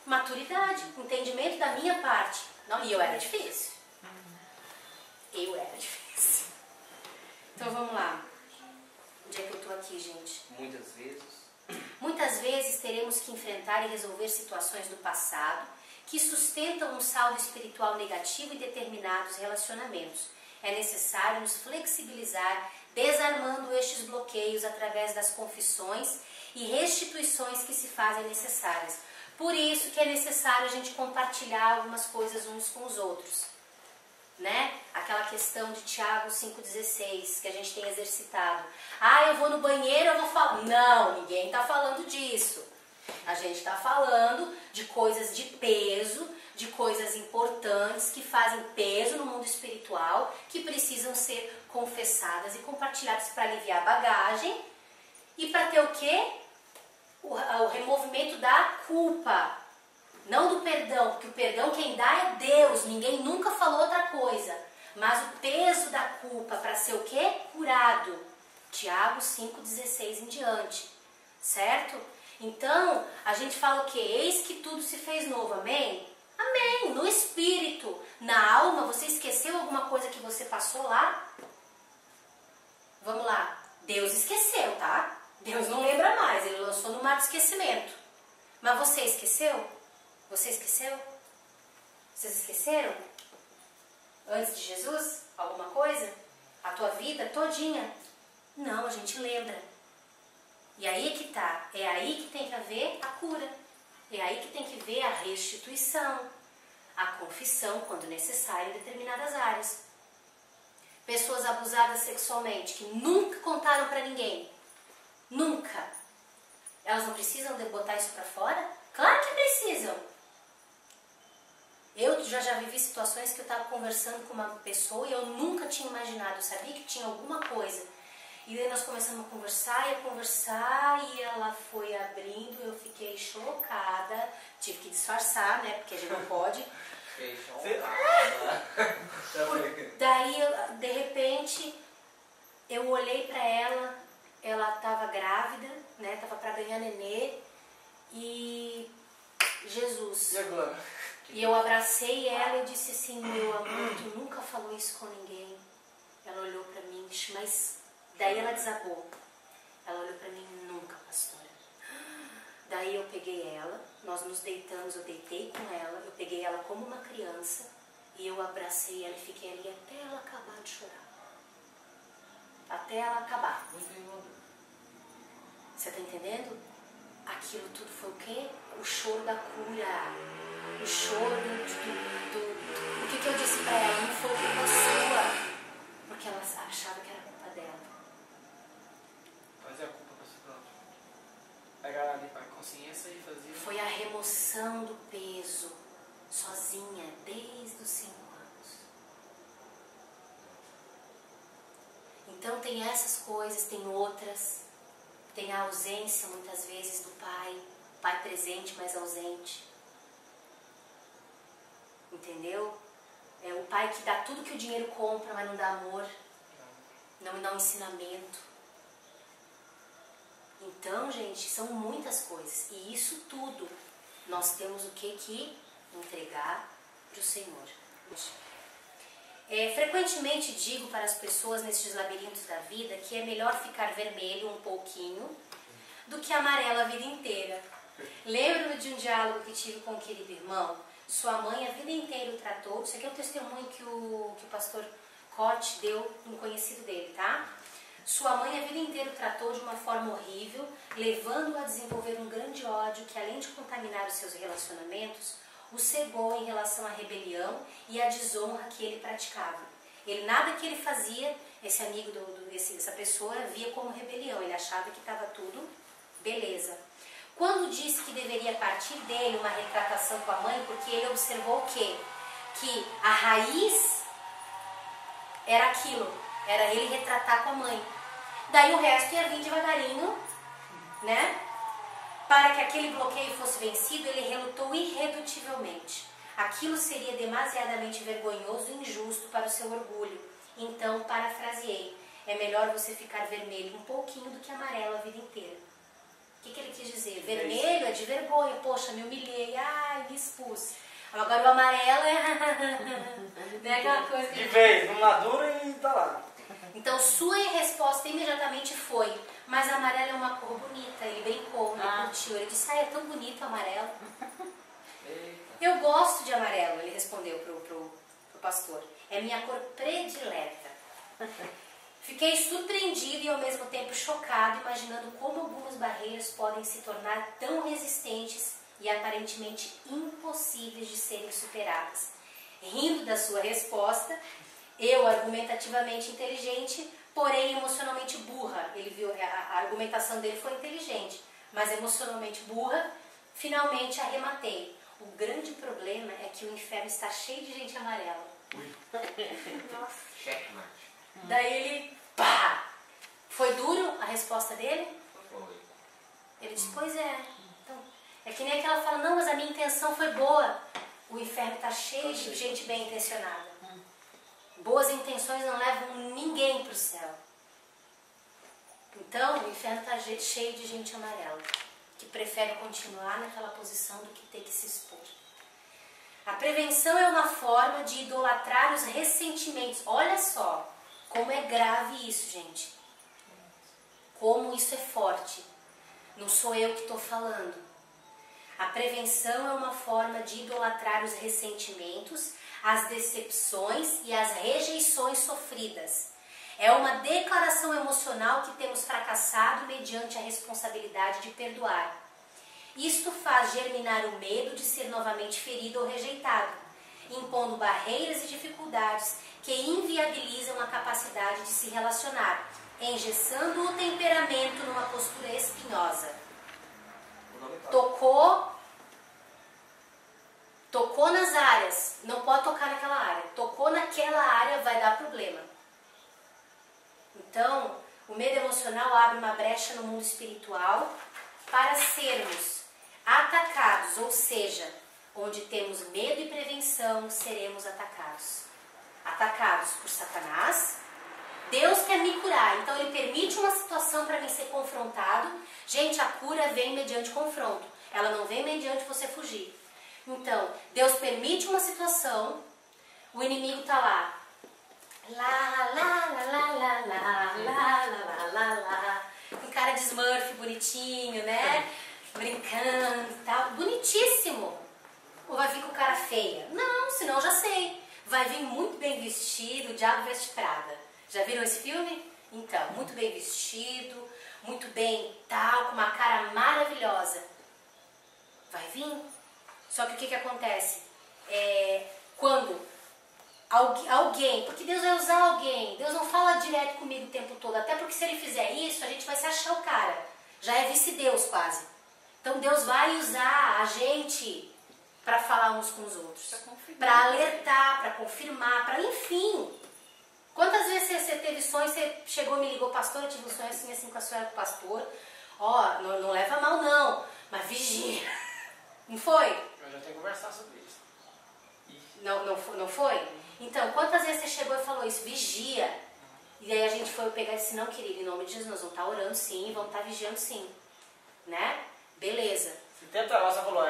Maturidade, entendimento da minha parte. Não, e eu era difícil. Eu era difícil. Então vamos lá. Onde é que eu estou aqui, gente? Muitas vezes teremos que enfrentar e resolver situações do passado que sustentam um saldo espiritual negativo em determinados relacionamentos. É necessário nos flexibilizar, desarmando estes bloqueios através das confissões e restituições que se fazem necessárias. Por isso que é necessário a gente compartilhar algumas coisas uns com os outros. Né? Aquela questão de Tiago 5,16 que a gente tem exercitado. Eu vou no banheiro, eu vou falar. Não, ninguém está falando disso. A gente está falando de coisas de peso, de coisas importantes que fazem peso no mundo espiritual, que precisam ser confessadas e compartilhadas para aliviar a bagagem e para ter o quê? O removimento da culpa, não do perdão, porque o perdão quem dá é Deus, ninguém nunca falou outra coisa, mas o peso da culpa para ser o quê? Curado. Tiago 5,16 em diante, certo? Então, a gente fala o quê? Eis que tudo se fez novo, amém? Amém, no espírito, na alma, você esqueceu alguma coisa que você passou lá? Vamos lá, Deus esqueceu, tá? Deus não lembra mais, ele lançou no mar do esquecimento. Mas você esqueceu? Você esqueceu? Vocês esqueceram? Antes de Jesus? Alguma coisa? A tua vida todinha? Não, a gente lembra. E aí é que tá. É aí que tem que haver a cura. É aí que tem que ver a restituição, a confissão, quando necessário, em determinadas áreas. Pessoas abusadas sexualmente, que nunca contaram pra ninguém. Nunca. Elas não precisam de botar isso pra fora? Claro que precisam. Eu já vivi situações que eu estava conversando com uma pessoa e eu nunca tinha imaginado, eu sabia que tinha alguma coisa. E daí nós começamos a conversar e ela foi abrindo, eu fiquei chocada, tive que disfarçar, né, porque a gente não pode. Fiquei chocada. Daí, de repente, eu olhei pra ela, ela estava grávida, né, estava para ganhar nenê e Jesus. E agora? E eu abracei ela e disse assim, meu amor, tu nunca falou isso com ninguém. Ela olhou pra mim, mas daí ela desabou. Ela olhou pra mim, nunca, pastora. Daí eu peguei ela, nós nos deitamos, eu deitei com ela, eu peguei ela como uma criança e eu abracei ela e fiquei ali até ela acabar de chorar. Até ela acabar. Você tá entendendo? Aquilo tudo foi o quê? O choro da cura. O choro o que eu disse pra ela? Não foi culpa sua. Porque ela achava que era culpa dela. Fazer a culpa pra si próprio. Pegar ali pra consciência e fazer. Foi a remoção do peso. Sozinha, desde os 5 anos. Então tem essas coisas, tem outras. Tem a ausência muitas vezes do pai. O pai presente, mas ausente. Entendeu? É o pai que dá tudo que o dinheiro compra, mas não dá amor. Não dá um ensinamento. Então, gente, são muitas coisas. E isso tudo nós temos o que entregar para o Senhor. Frequentemente digo para as pessoas nesses labirintos da vida que é melhor ficar vermelho um pouquinho do que amarelo a vida inteira. Lembro-me de um diálogo que tive com um querido irmão. Sua mãe a vida inteira o tratou. Isso aqui é um testemunho que o pastor Cote deu um conhecido dele, tá? Sua mãe a vida inteira o tratou de uma forma horrível, levando-o a desenvolver um grande ódio que, além de contaminar os seus relacionamentos, o cegou em relação à rebelião e à desonra que ele praticava. Nada que ele fazia, esse amigo dessa pessoa, via como rebelião. Ele achava que estava tudo beleza. Quando disse que deveria partir dele uma retratação com a mãe, porque ele observou o quê? Que a raiz era aquilo, era ele retratar com a mãe. Daí o resto ia vir devagarinho, né? Para que aquele bloqueio fosse vencido, ele relutou irredutivelmente. Aquilo seria demasiadamente vergonhoso e injusto para o seu orgulho. Então, parafraseei, é melhor você ficar vermelho um pouquinho do que amarelo a vida inteira. O que ele quis dizer? Vermelho é de vergonha, poxa, me humilhei, ai, me expus. Agora o amarelo é aquela coisa que... De vez, não madura e tá lá. Então sua resposta imediatamente foi, mas amarelo é uma cor bonita. Ele brincou, ele curtiu, ele disse, é tão bonito o amarelo. Eu gosto de amarelo, ele respondeu pro pastor. É minha cor predileta. Fiquei surpreendido e ao mesmo tempo chocado, imaginando como algumas barreiras podem se tornar tão resistentes e aparentemente impossíveis de serem superadas. Rindo da sua resposta, eu, argumentativamente inteligente, porém emocionalmente burra. Ele viu, a argumentação dele foi inteligente, mas emocionalmente burra, finalmente arrematei. O grande problema é que o inferno está cheio de gente amarela. Nossa. Checkmate. Daí ele, pá! Foi duro a resposta dele? Foi. Ele disse, pois é. Então, é que nem aquela fala, não, mas a minha intenção foi boa. O inferno está cheio de gente bem intencionada. Boas intenções não levam ninguém para o céu. Então, o inferno está cheio de gente amarela, que prefere continuar naquela posição do que ter que se expor. A prevenção é uma forma de idolatrar os ressentimentos. Olha só como é grave isso, gente. Como isso é forte. Não sou eu que estou falando. A prevenção é uma forma de idolatrar os ressentimentos, as decepções e as rejeições sofridas. É uma declaração emocional que temos fracassado mediante a responsabilidade de perdoar. Isto faz germinar o medo de ser novamente ferido ou rejeitado, impondo barreiras e dificuldades que inviabilizam a capacidade de se relacionar, engessando o temperamento numa postura espinhosa. Tocou nas áreas, não pode tocar naquela área. Tocou naquela área, vai dar problema. Então, o medo emocional abre uma brecha no mundo espiritual para sermos atacados, ou seja, onde temos medo e prevenção, seremos atacados. Atacados por Satanás. Deus quer me curar, então Ele permite uma situação para mim ser confrontado. Gente, a cura vem mediante confronto. Ela não vem mediante você fugir. Então, Deus permite uma situação, o inimigo está lá. Lá, lá, lá, lá, lá, lá, lá, lá, lá, lá. Com cara de Smurf bonitinho, né? Brincando e tal. Bonitíssimo. Ou vai vir com cara feia? Não, senão eu já sei. Vai vir muito bem vestido, o Diabo Veste Prada. Já viram esse filme? Então, muito bem vestido, muito bem tal, com uma cara maravilhosa. Vai vir? Só que o que acontece? Quando alguém, porque Deus vai usar alguém, Deus não fala direto comigo o tempo todo, até porque se Ele fizer isso, a gente vai se achar o cara. Já é vice-Deus quase. Então Deus vai usar a gente para falar uns com os outros. Para alertar, para confirmar, para enfim. Quantas vezes você teve sonho, você chegou e me ligou, pastor, eu tive um sonho assim com a senhora, com o pastor. Ó, não leva a mal não, mas vigia. Não foi? Eu já tenho que conversar sobre isso. Não foi? Então, quantas vezes você chegou e falou isso? Vigia. E aí a gente foi pegar e disse, não, querido, em nome de Jesus, nós vamos estar orando sim, vamos estar vigiando sim. Né? Beleza. Esse tempo atrás você falou,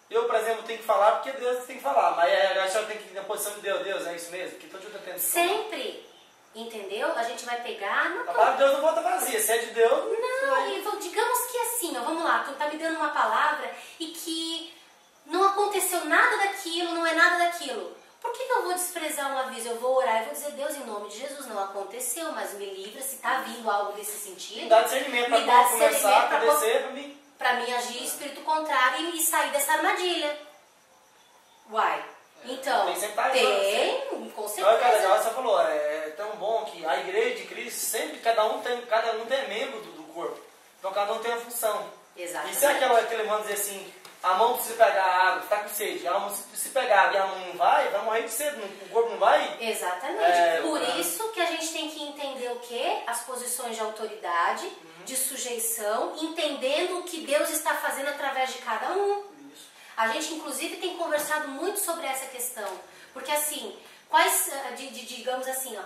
eu, por exemplo, tenho que falar porque Deus tem que falar, mas a senhora tem que ir na posição de Deus, é isso mesmo? Que todo dia eu tô tendo sempre. Entendeu? A gente vai pegar... A palavra de Deus não volta vazia, se é de Deus... Não, digamos que assim, ó, vamos lá, tu tá me dando uma palavra e que não aconteceu nada daquilo, não é nada daquilo. Por que eu vou desprezar um aviso? Eu vou orar e vou dizer, Deus, em nome de Jesus, não aconteceu, mas me livra, se tá vindo algo desse sentido. Me dá discernimento para começar, para descer, para mim agir espírito contrário e sair dessa armadilha. Uai. Então, tem, com certeza. Olha que legal, você falou, é tão bom que a igreja de Cristo sempre, cada um tem membro do corpo. Então cada um tem uma função. Exatamente. E se aquele mano dizer assim, a mão precisa pegar água, está com sede, a mão se pegar água e a mão não vai morrer de sede, o corpo não vai. Exatamente. Por isso que a gente tem que entender o quê? As posições de autoridade, de sujeição, entendendo o que Deus está fazendo através de cada um. A gente, inclusive, tem conversado muito sobre essa questão. Porque, assim, digamos assim, ó,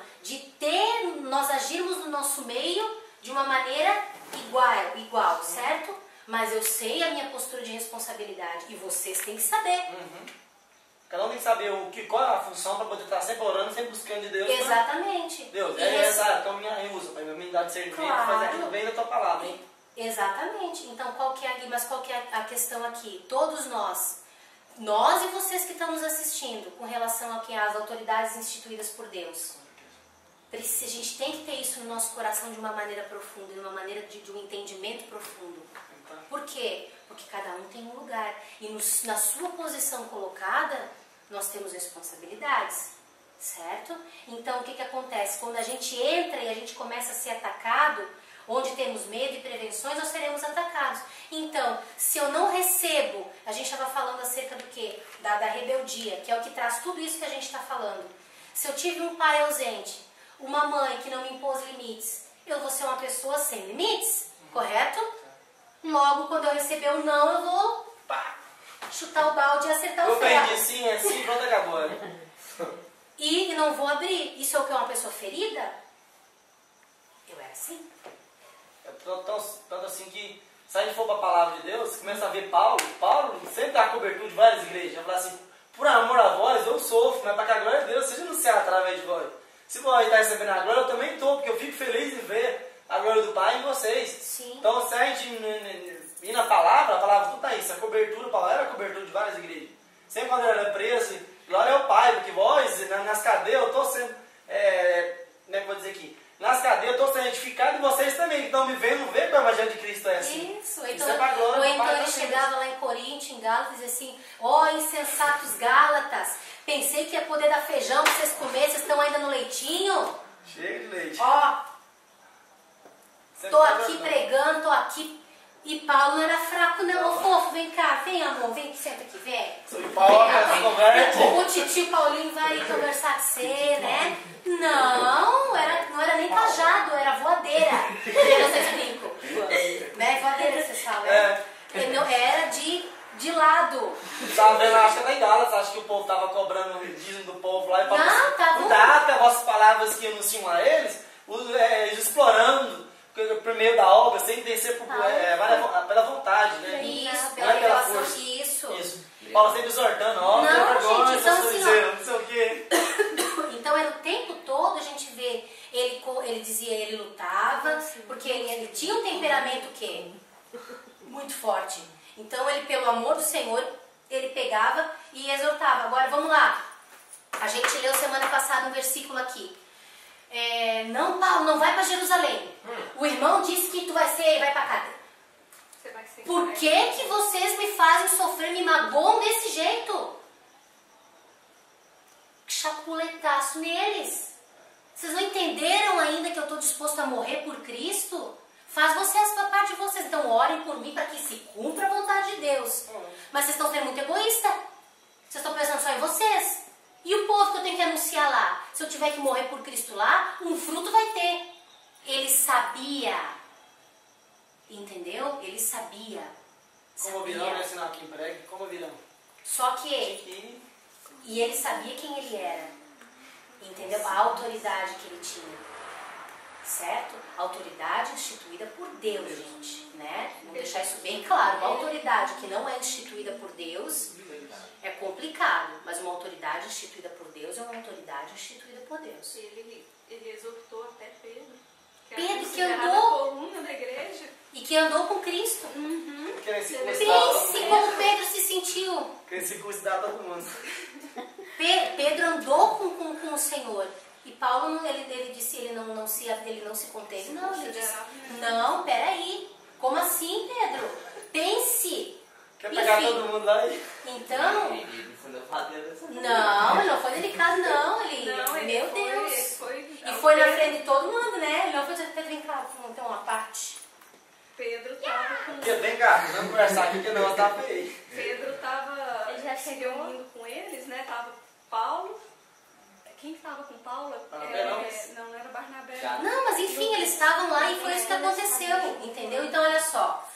nós agirmos no nosso meio de uma maneira igual, certo? Mas eu sei a minha postura de responsabilidade. E vocês têm que saber. Cada um tem que saber qual é a função para poder estar sempre orando, sempre buscando de Deus. Exatamente. Deus, essa caminha usa, para me dar discernimento, fazer aquilo bem da tua palavra, hein? Exatamente. Então, qual que é a questão aqui? Todos nós e vocês que estão nos assistindo, com relação às autoridades instituídas por Deus. A gente tem que ter isso no nosso coração de uma maneira profunda, de uma maneira de um entendimento profundo. Por quê? Porque cada um tem um lugar. E na sua posição colocada, nós temos responsabilidades. Certo? Então, o que acontece? Quando a gente entra e a gente começa a ser atacado, onde temos medo e prevenções, nós seremos atacados. Então, se eu não recebo, a gente estava falando acerca do quê? Da rebeldia, que é o que traz tudo isso que a gente está falando. Se eu tive um pai ausente, uma mãe que não me impôs limites, eu vou ser uma pessoa sem limites, correto? Logo, quando eu receber o não, eu vou chutar o balde e acertar o ferro. Eu aprendi sim, assim, pronto, acabou. E não vou abrir. Isso é o que? Uma pessoa ferida? Eu era assim. Tanto assim que, se a gente for para a palavra de Deus, começa a ver Paulo sempre dá cobertura de várias igrejas. Ele fala assim, por amor a vós eu sofro, mas para que a glória de Deus seja anunciada através de vós. Se vós está recebendo a glória, eu também estou, porque eu fico feliz em ver a glória do Pai em vocês. Sim. Então, se a gente ir na palavra, a palavra tudo tá isso. A cobertura, a palavra era a cobertura de várias igrejas. Sempre quando eu era preso, glória ao Pai, porque vós, nas cadeias, eu estou sendo, como é que eu vou dizer aqui? Nas cadeias eu estou sendo edificado e vocês também que estão me vendo, ver que o Evangelho de Cristo é assim. Isso. Isso é pra glória Ou do então Pai ele também. chegava lá em Corinto, em Gálatas, e dizia assim: ó, insensatos Gálatas, pensei que ia poder dar feijão para vocês comerem, vocês estão ainda no leitinho? Cheio de leite. Ó, Sempre tô tá aqui gostando. pregando, tô aqui. E Paulo não era fraco não, ô fofo, vem cá, vem amor, vem, senta aqui, vem. E Paulo se converte. O titio Paulinho vai conversar com você, né? Não era nem cajado, era voadeira. Vocês brincam. Né? Voadeira que vocês falam, né? Era de lado. Tava vendo, acho que é lá em Gálatas, acho que o povo tava cobrando o dízimo do povo lá. E Paulo Não, disse, tava- cuidado com as vossas palavras que anunciam a eles, explorando por meio da obra, sem vencer pela vontade, né? Isso, Não pela é pela revelação. força. Isso. Paulo sempre exortando, ó, Não, tenha vergonha, gente, então, pastor assim, ó. Eliseu, não sei o quê. Então era o tempo todo a gente vê, ele dizia, ele lutava, porque ele tinha um temperamento que muito forte. Então ele, pelo amor do Senhor, ele pegava e exortava. Agora vamos lá. A gente leu semana passada um versículo aqui. Não, Paulo, não vai para Jerusalém. O irmão disse que tu vai para cadeia. Você vai ser Por que vocês me fazem sofrer, me magoam desse jeito? Chapuletaço neles. Vocês não entenderam ainda que eu estou disposto a morrer por Cristo? Faz vocês a parte de vocês. Então orem por mim para que se cumpra a vontade de Deus. Mas vocês estão sendo muito egoístas. Vocês estão pensando só em vocês. E o povo que eu tenho que anunciar lá? Se eu tiver que morrer por Cristo lá, um fruto vai ter. Ele sabia. Entendeu? Ele sabia. Como virão, né, sinal que emprega, como virão? Só que e ele sabia quem ele era. Entendeu? A autoridade que ele tinha. Certo? Autoridade instituída por Deus, gente. Né? Vamos deixar isso bem claro. Uma autoridade que não é instituída por Deus é complicado. Mas uma autoridade instituída por Deus é uma autoridade instituída por Deus. Ele exortou até Pedro. Pedro, era que considerado andou- a coluna da igreja. E que andou com Cristo. Porque nesse curso Pense como Pedro se sentiu. Esse curso dá todo mundo. Pedro andou com o Senhor. E Paulo, ele disse, ele não se conteve. Não, ele disse, não, peraí. Como assim, Pedro? Pense. Quer pegar Enfim. todo mundo lá e... Então, Ele foi na fadeira dessa não, ele não foi delicado, não. Não, ele meu foi, Deus. ele foi- E foi na frente de todo mundo, né? Ele não foi dizer, Pedro, vem cá, vamos ter uma parte. Pedro tava com... Porque, vem cá, vamos conversar aqui que o negócio tá feio. Pedro tava Ele já se chegou. reunindo com eles, né? Tava Paulo. Quem estava com Paulo? Barnabé, não era Barnabé. Já. Não, mas enfim, eles estavam lá e foi isso que aconteceu, entendeu? Então, olha só.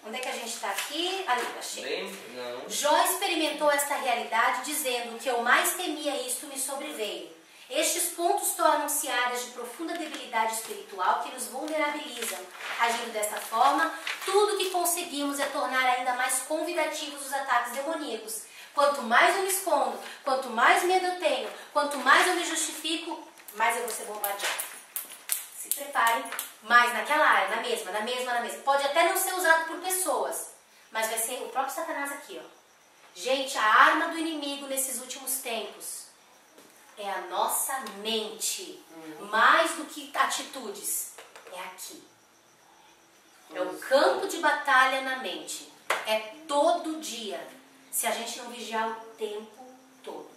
Onde é que a gente está aqui? Ali, achei. Lembra? Não. Jó experimentou esta realidade dizendo: o que eu mais temia, isto me sobreveio. Estes pontos tornam-se áreas de profunda debilidade espiritual que nos vulnerabilizam. Agindo desta forma, tudo que conseguimos é tornar ainda mais convidativos os ataques demoníacos. Quanto mais eu me escondo, quanto mais medo eu tenho, quanto mais eu me justifico, mais eu vou ser bombardeado. Se preparem, mais naquela área, na mesma. Pode até não ser usado por pessoas, mas vai ser o próprio Satanás aqui, ó. Gente, a arma do inimigo nesses últimos tempos é a nossa mente. Mais do que atitudes, é aqui. É o campo de batalha na mente. É todo dia, se a gente não vigiar o tempo todo.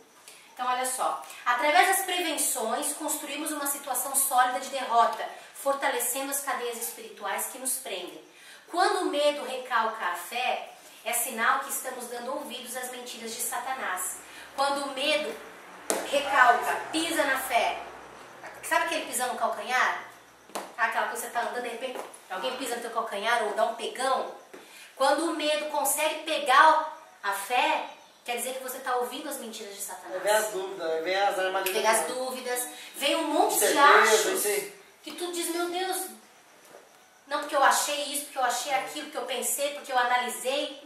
Então, olha só. Através das prevenções, construímos uma situação sólida de derrota, fortalecendo as cadeias espirituais que nos prendem. Quando o medo recalca a fé, é sinal que estamos dando ouvidos às mentiras de Satanás. Quando o medo recalca, pisa na fé. Sabe aquele pisão no calcanhar? Aquela coisa que você está andando, de repente alguém pisa no teu calcanhar ou dá um pegão. Quando o medo consegue pegar a fé, quer dizer que você está ouvindo as mentiras de Satanás. Vem as dúvidas, vem as armadilhas. Vem as dúvidas, vem um monte de Certeza, achos sim. que tu diz, meu Deus, não porque eu achei isso, porque eu achei aquilo, porque eu pensei, porque eu analisei.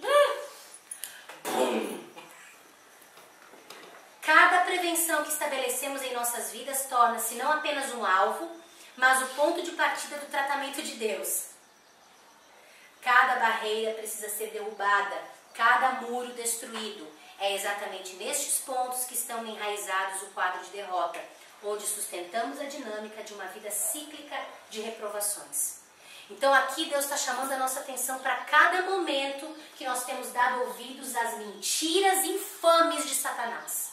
Cada prevenção que estabelecemos em nossas vidas torna-se não apenas um alvo, mas o ponto de partida do tratamento de Deus. Cada barreira precisa ser derrubada, cada muro destruído. É exatamente nestes pontos que estão enraizados o quadro de derrota, onde sustentamos a dinâmica de uma vida cíclica de reprovações. Então aqui Deus está chamando a nossa atenção para cada momento que nós temos dado ouvidos às mentiras infames de Satanás.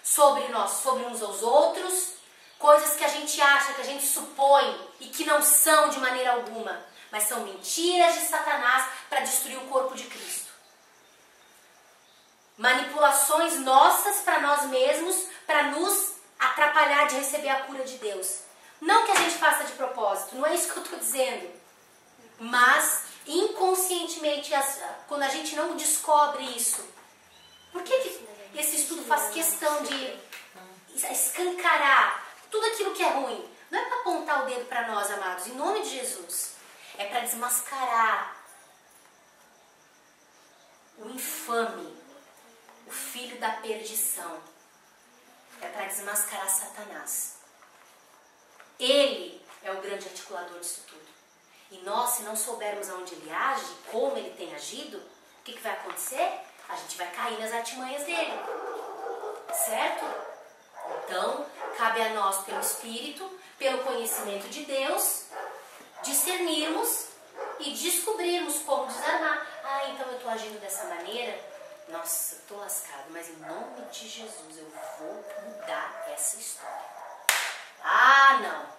Sobre nós, sobre uns aos outros, coisas que a gente acha, que a gente supõe e que não são de maneira alguma, mas são mentiras de Satanás para destruir o corpo de Cristo. Manipulações nossas para nós mesmos, para nos atrapalhar de receber a cura de Deus. Não que a gente faça de propósito, não é isso que eu estou dizendo. Mas, inconscientemente, quando a gente não descobre isso, por que esse estudo faz questão de escancarar tudo aquilo que é ruim? Não é para apontar o dedo para nós, amados, em nome de Jesus. É para desmascarar o infame, o filho da perdição. É para desmascarar Satanás. Ele é o grande articulador disso tudo. E nós, se não soubermos aonde ele age, como ele tem agido, o que vai acontecer? A gente vai cair nas artimanhas dele. Certo? Então, cabe a nós, pelo Espírito, pelo conhecimento de Deus, discernirmos e descobrirmos como desarmar. Ah, então eu estou agindo dessa maneira. Nossa, estou lascado, mas em nome de Jesus eu vou mudar essa história. Ah, não.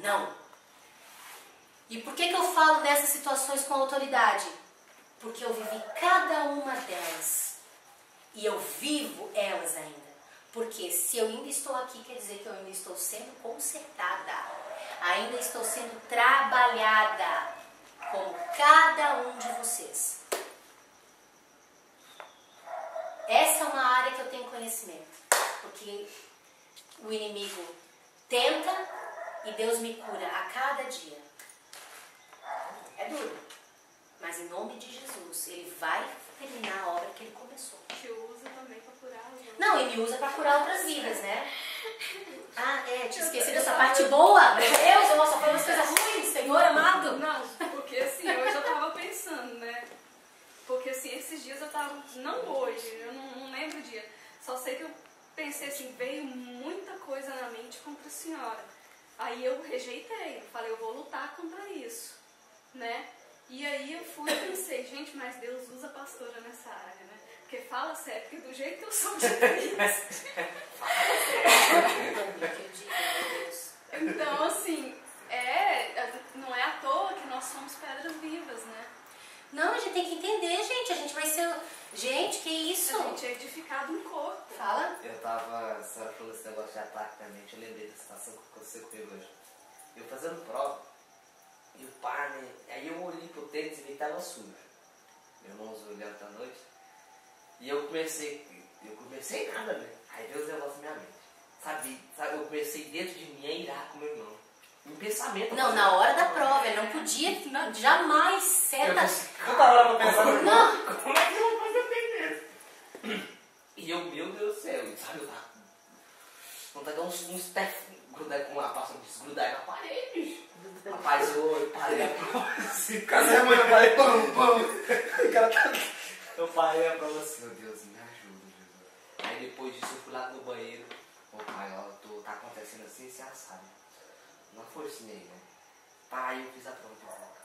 Não. E por que eu falo dessas situações com autoridade? Porque eu vivi cada uma delas. E eu vivo elas ainda. Porque se eu ainda estou aqui, quer dizer que eu ainda estou sendo consertada. Ainda estou sendo trabalhada. Como cada um de vocês. Essa é uma área que eu tenho conhecimento. Porque o inimigo tenta e Deus me cura a cada dia. É duro. Mas em nome de Jesus, Ele vai terminar a obra que Ele começou. Te usa também para curar os outros. Não, Ele me usa para curar outras vidas, né? Ah, tinha esquecido essa parte boa. Meu Deus, eu só falei umas coisas ruins, Senhor amado. Não, porque assim, hoje eu tava pensando, né? Porque assim, esses dias eu tava, não hoje, eu não lembro o dia. Só sei que eu pensei assim, veio muita coisa na mente contra a senhora. Aí eu rejeitei, eu falei, eu vou lutar contra isso, né? E aí eu fui e pensei, gente, mas Deus usa a pastora nessa área, né? Porque fala sério, porque do jeito que eu sou de Deus. Então, assim, não é à toa que nós somos pedras vivas, né? Não, a gente tem que entender, gente. A gente vai ser... Gente, que isso? A gente é edificado um corpo. Fala. A senhora falou esse negócio de ataque na mente, eu lembrei da situação que aconteceu comigo hoje. Eu fazendo prova, e o par, né? Aí eu olhei pro tênis e vi que tava sujo. Meu irmão olhando à noite. E eu comecei nada, né? Aí veio os negócios na minha mente. Sabe, eu comecei dentro de mim a irar com meu irmão. Um pensamento. Não, na hora da prova, ele não podia jamais certa. Toda hora eu pensava, Não. Como é que eu vou fazer bem mesmo? E eu, meu Deus do céu, sabe, não tá dando uns pés, grudar com uma pasta de desgrudar na parede. Rapaz, eu parei a prova assim. Casa é muito, eu falei, pão. Eu parei a prova assim, meu Deus, me ajuda, Jesus. Aí depois disso eu fui lá no banheiro. Ô pai, ó, tá acontecendo assim, você já sabe. Não forcinei, né? Pai, eu fiz a prova de volta.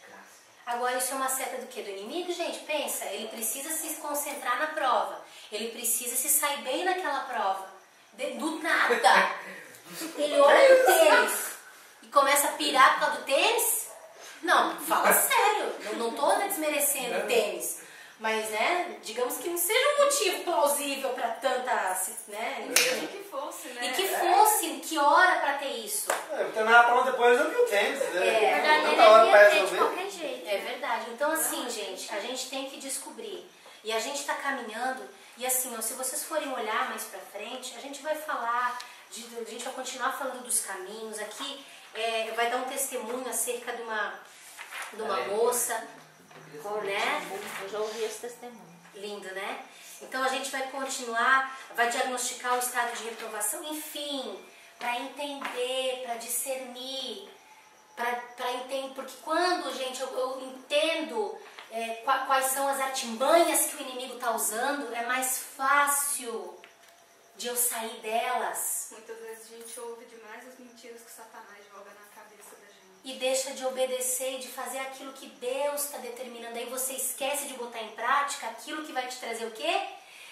Graças. Agora isso é uma seta do quê? Do inimigo, gente? Pensa, ele precisa se concentrar na prova. Ele precisa se sair bem naquela prova. Do nada. Ele olha pro tênis e começa a pirar por causa do tênis. Não, fala sério. Eu não tô desmerecendo o tênis. Mas, né, digamos que não seja um motivo plausível para tanta, né? Mesmo que fosse, né? E que fosse, que hora para ter isso? Eu terminar a prova depois, eu vi o tênis. É, Tanta hora pra de resolver. qualquer jeito. É verdade. Então, assim, gente, a gente tem que descobrir. E a gente está caminhando. E assim, ó, se vocês forem olhar mais pra frente, a gente vai falar, a gente vai continuar falando dos caminhos. Aqui vai dar um testemunho acerca de uma moça, né? Eu já ouvi esse testemunho. Lindo, né? Então a gente vai continuar, vai diagnosticar o estado de reprovação, enfim, para entender, para discernir, para entender, porque quando, gente, eu entendo quais são as artimanhas que o inimigo está usando, é mais fácil de eu sair delas. Muitas vezes a gente ouve demais as mentiras que Satanás joga na cabeça da gente. E deixa de obedecer e de fazer aquilo que Deus está determinando. Aí você esquece de botar em prática aquilo que vai te trazer o quê?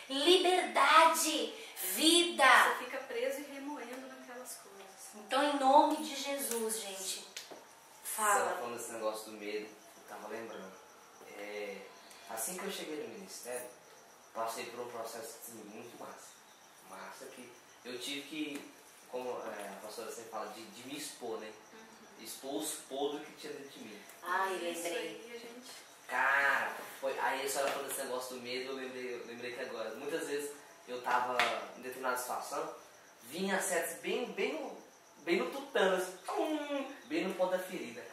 Liberdade, vida. Você fica preso e remoendo naquelas coisas. Então, em nome de Jesus, gente, fala. Falando desse negócio do medo, eu tava lembrando. Assim que eu cheguei no ministério, passei por um processo assim, muito massa. Massa que eu tive que, como a pastora sempre fala, de me expor, né? Expor os podres que tinha dentro de mim. Ai, Isso lembrei. aí, a gente... Cara, aí a senhora falando desse negócio do medo, eu lembrei que agora, muitas vezes eu tava em determinada situação, vinha setas bem no tutano, assim, bem no ponto da ferida, cara.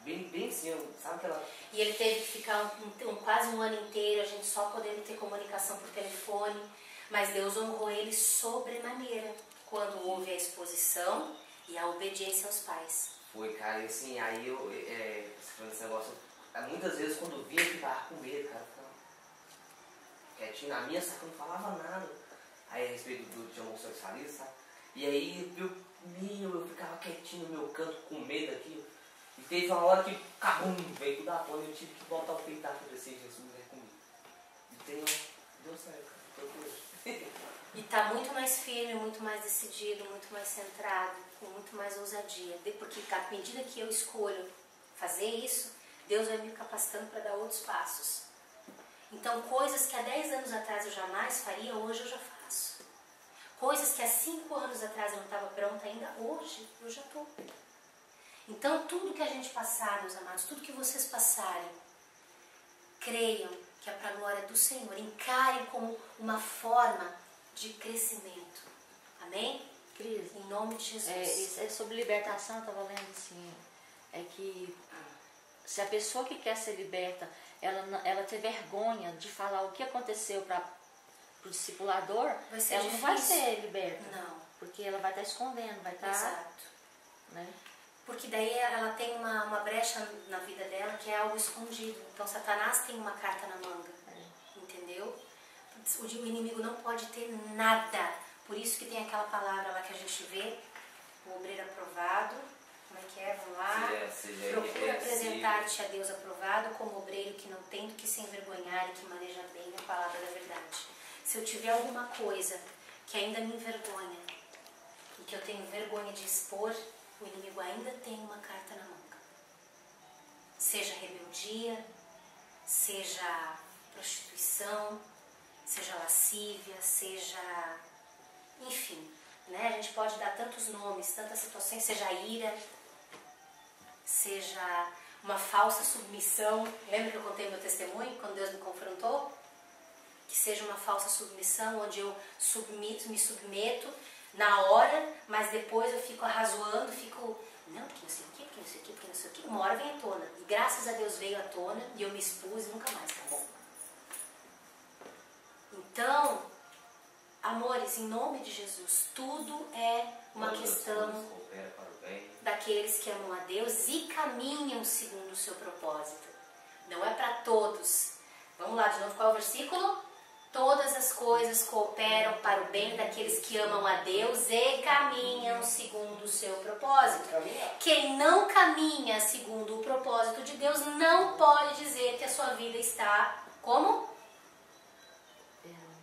Bem assim, sabe aquela... E ele teve que ficar quase um ano inteiro, a gente só podendo ter comunicação por telefone, mas Deus honrou ele sobremaneira, quando houve a exposição e a obediência aos pais. Foi, cara, e assim, aí eu, esse negócio, muitas vezes quando eu vinha, eu ficava com medo, cara, ficava quietinho na minha, só que eu não falava nada. Aí a respeito de homossexualismo, sabe? E aí eu ficava quietinho no meu canto, com medo aqui. E teve uma hora que, cabum, veio tudo à tona e eu tive que voltar o peito da vida assim, Jesus, mulher comigo. E deu certo, cara, tô com hoje. E está muito mais firme, muito mais decidido, muito mais centrado, com muito mais ousadia. Porque à medida que eu escolho fazer isso, Deus vai me capacitando para dar outros passos. Então, coisas que há 10 anos atrás eu jamais faria, hoje eu já faço. Coisas que há 5 anos atrás eu não estava pronta ainda, hoje eu já estou. Então, tudo que a gente passar, meus amados, tudo que vocês passarem, creiam que é para a glória do Senhor. Encarem como uma forma de crescimento. Amém? Cris, Em nome de Jesus. isso é sobre libertação, eu estava lendo assim, é que se a pessoa que quer ser liberta, ela ter vergonha de falar o que aconteceu para o discipulador, ela não vai ser liberta. Não. Porque ela vai estar escondendo, vai estar... Exato. Né? Porque daí ela tem uma brecha na vida dela que é algo escondido. Então Satanás tem uma carta na manga. Entendeu? O inimigo não pode ter nada. Por isso que tem aquela palavra lá que a gente vê, o obreiro aprovado. Como é que é? Vamos lá. Procura apresentar-te a Deus aprovado como obreiro que não tem do que se envergonhar e que maneja bem a palavra da verdade. Se eu tiver alguma coisa que ainda me envergonha e que eu tenho vergonha de expor, o inimigo ainda tem uma carta na manga. Seja rebeldia, seja prostituição, seja lascívia, seja... Enfim, né? A gente pode dar tantos nomes, tantas situações, seja ira, seja uma falsa submissão. Lembra que eu contei meu testemunho quando Deus me confrontou? Que seja uma falsa submissão, onde eu me submeto na hora, mas depois eu fico arrazoando, não, porque não sei o que, porque não sei o que, porque não sei o que. Uma hora vem à tona. E graças a Deus veio à tona e eu me expus e nunca mais, tá bom? Então, amores, em nome de Jesus, tudo é uma questão daqueles que amam a Deus e caminham segundo o seu propósito. Não é para todos. Vamos lá de novo, qual é o versículo? Todas as coisas cooperam para o bem daqueles que amam a Deus e caminham segundo o seu propósito. Quem não caminha segundo o propósito de Deus não pode dizer que a sua vida está como?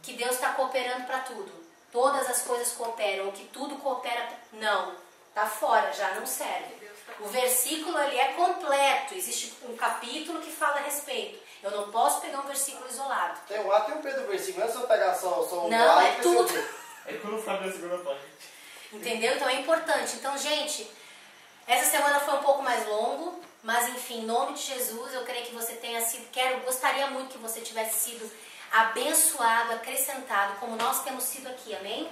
Que Deus está cooperando para tudo. Todas as coisas cooperam, ou que tudo coopera. Não, está fora, já não serve. O versículo ele é completo, existe um capítulo que fala a respeito. Eu não posso pegar um versículo isolado. Tem o A, tem o P do versículo, não é só pegar só o não, A. É tudo. É que eu não sabia a segunda parte. Entendeu? Então é importante. Então, gente, essa semana foi um pouco mais longo, mas enfim, em nome de Jesus, eu creio que você tenha sido, gostaria muito que você tivesse sido abençoado, acrescentado, como nós temos sido aqui, amém?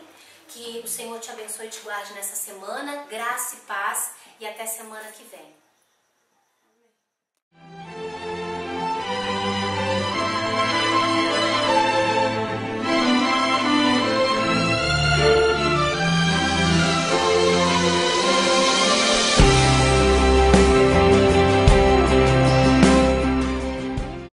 Que o Senhor te abençoe e te guarde nessa semana, graça e paz, e até semana que vem.